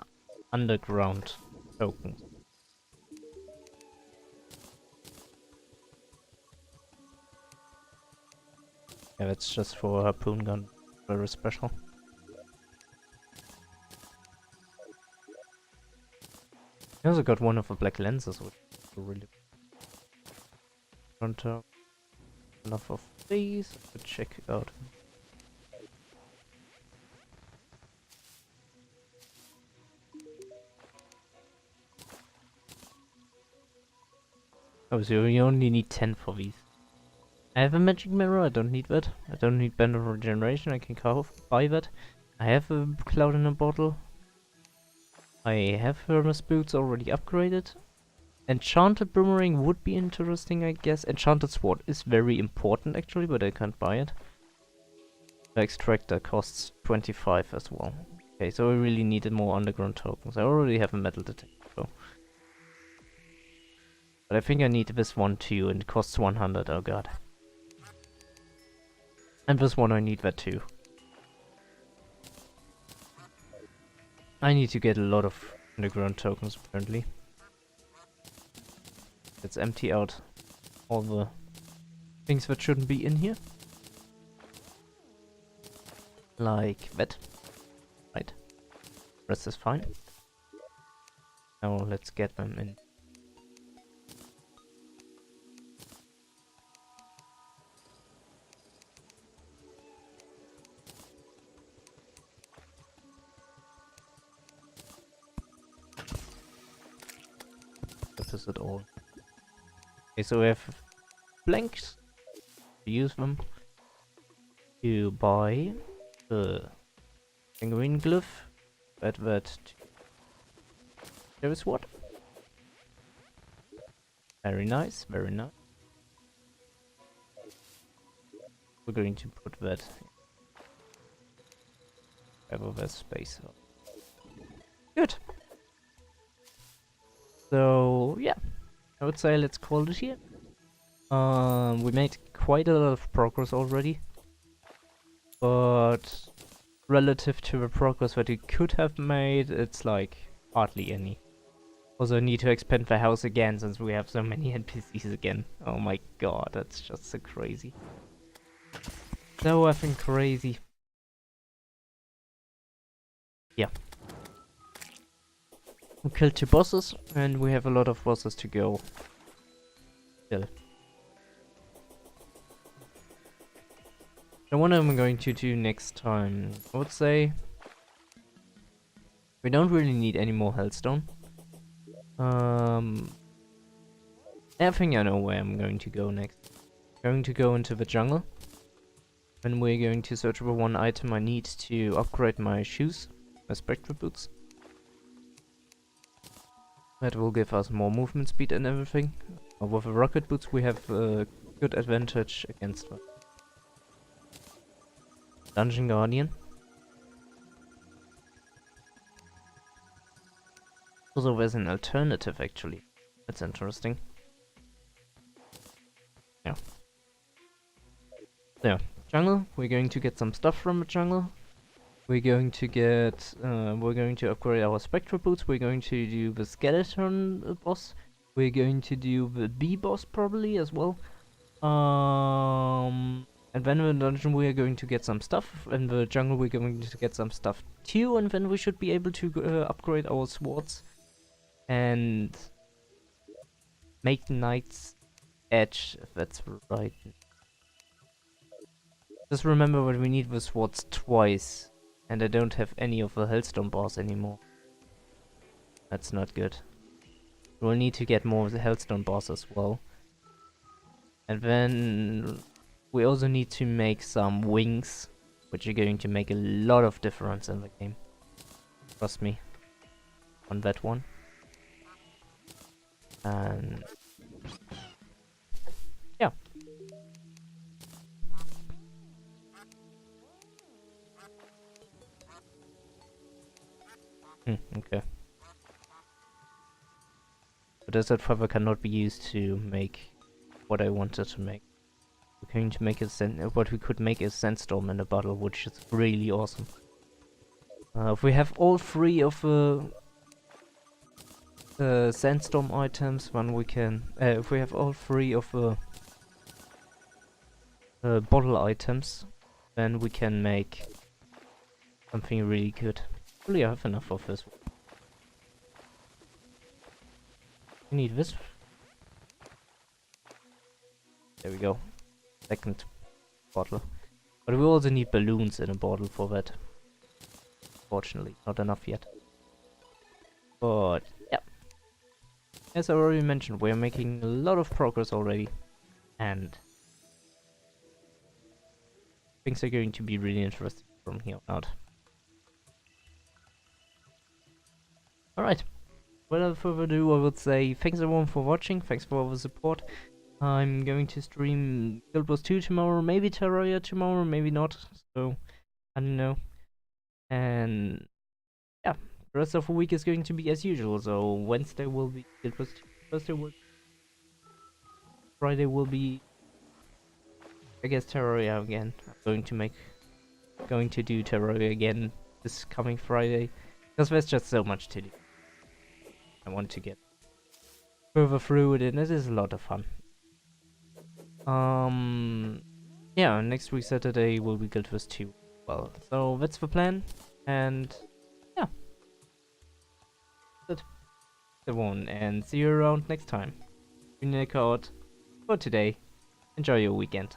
underground tokens. Yeah, that's just for a harpoon gun. Very special. I also got one of the black lenses, which is really don't have enough of these to check it out. Oh, so you only need 10 for these. I have a magic mirror, I don't need that. I don't need band of regeneration, I can buy that. I have a cloud in a bottle. I have Hermes boots already upgraded. Enchanted boomerang would be interesting, I guess. Enchanted sword is very important actually, but I can't buy it. The extractor costs 25 as well. Okay, so we really needed more underground tokens. I already have a metal detector, so. But I think I need this one too, and it costs 100, oh god. And this one I need that too. I need to get a lot of underground tokens apparently. Let's empty out all the things that shouldn't be in here. Like that. Right. Rest is fine. Now let's get them in. That is it all. Okay, so we have blanks. To use them to buy the green glyph. Add that to there is what? Very nice, very nice. We're going to put that wherever there's space. Good. So yeah, I would say let's call it here. We made quite a lot of progress already, but relative to the progress that we could have made, it's like hardly any. Also, I need to expand the house again since we have so many NPCs again. Oh my god, that's just so crazy. So effing crazy. Yeah. We killed 2 bosses, and we have a lot of bosses to go. Still. So what I'm going to do next time, I would say we don't really need any more hellstone. I think I know where I'm going to go next. I'm going to go into the jungle, and we're going to search for one item I need to upgrade my shoes, my Spectra Boots. That will give us more movement speed and everything. With the rocket boots we have a good advantage against them. Dungeon Guardian. Also there's an alternative actually. That's interesting. Yeah. So, jungle. We're going to get some stuff from the jungle. We're going to get, we're going to upgrade our Spectra Boots. We're going to do the Skeleton boss. We're going to do the bee boss probably as well. And then in the dungeon we are going to get some stuff. In the jungle we're going to get some stuff too. And then we should be able to upgrade our swords. And make Knight's Edge, if that's right. Just remember that we need the swords twice. And I don't have any of the Hellstone bars anymore. That's not good. We'll need to get more of the Hellstone bars as well. And then we also need to make some wings, which are going to make a lot of difference in the game. Trust me on that one. And yeah. Okay. But desert fiber cannot be used to make what I wanted to make. We're going to make what we could make is sandstorm in a bottle, which is really awesome. If we have all 3 of the sandstorm items, then we can. If we have all 3 of the bottle items, then we can make something really good. Probably I have enough of this. We need this. There we go. Second bottle. But we also need balloons in a bottle for that. Fortunately, not enough yet. But yeah. As I already mentioned, we're making a lot of progress already. And things are going to be really interesting from here on out. Alright. Without further ado, I would say thanks everyone for watching, thanks for all the support. I'm going to stream Guild Wars 2 tomorrow, maybe Terraria tomorrow, maybe not. So, I don't know. And yeah, the rest of the week is going to be as usual. So, Wednesday will be Guild Wars 2, Thursday will Friday will be, I guess, Terraria again. I'm going to do Terraria again this coming Friday. Because there's just so much to do. I want to get further through it, and it is a lot of fun. Yeah, next week Saturday will be Guild Wars 2. Well, so that's the plan, and yeah, that's the one, and see you around next time. Unique out for today. Enjoy your weekend.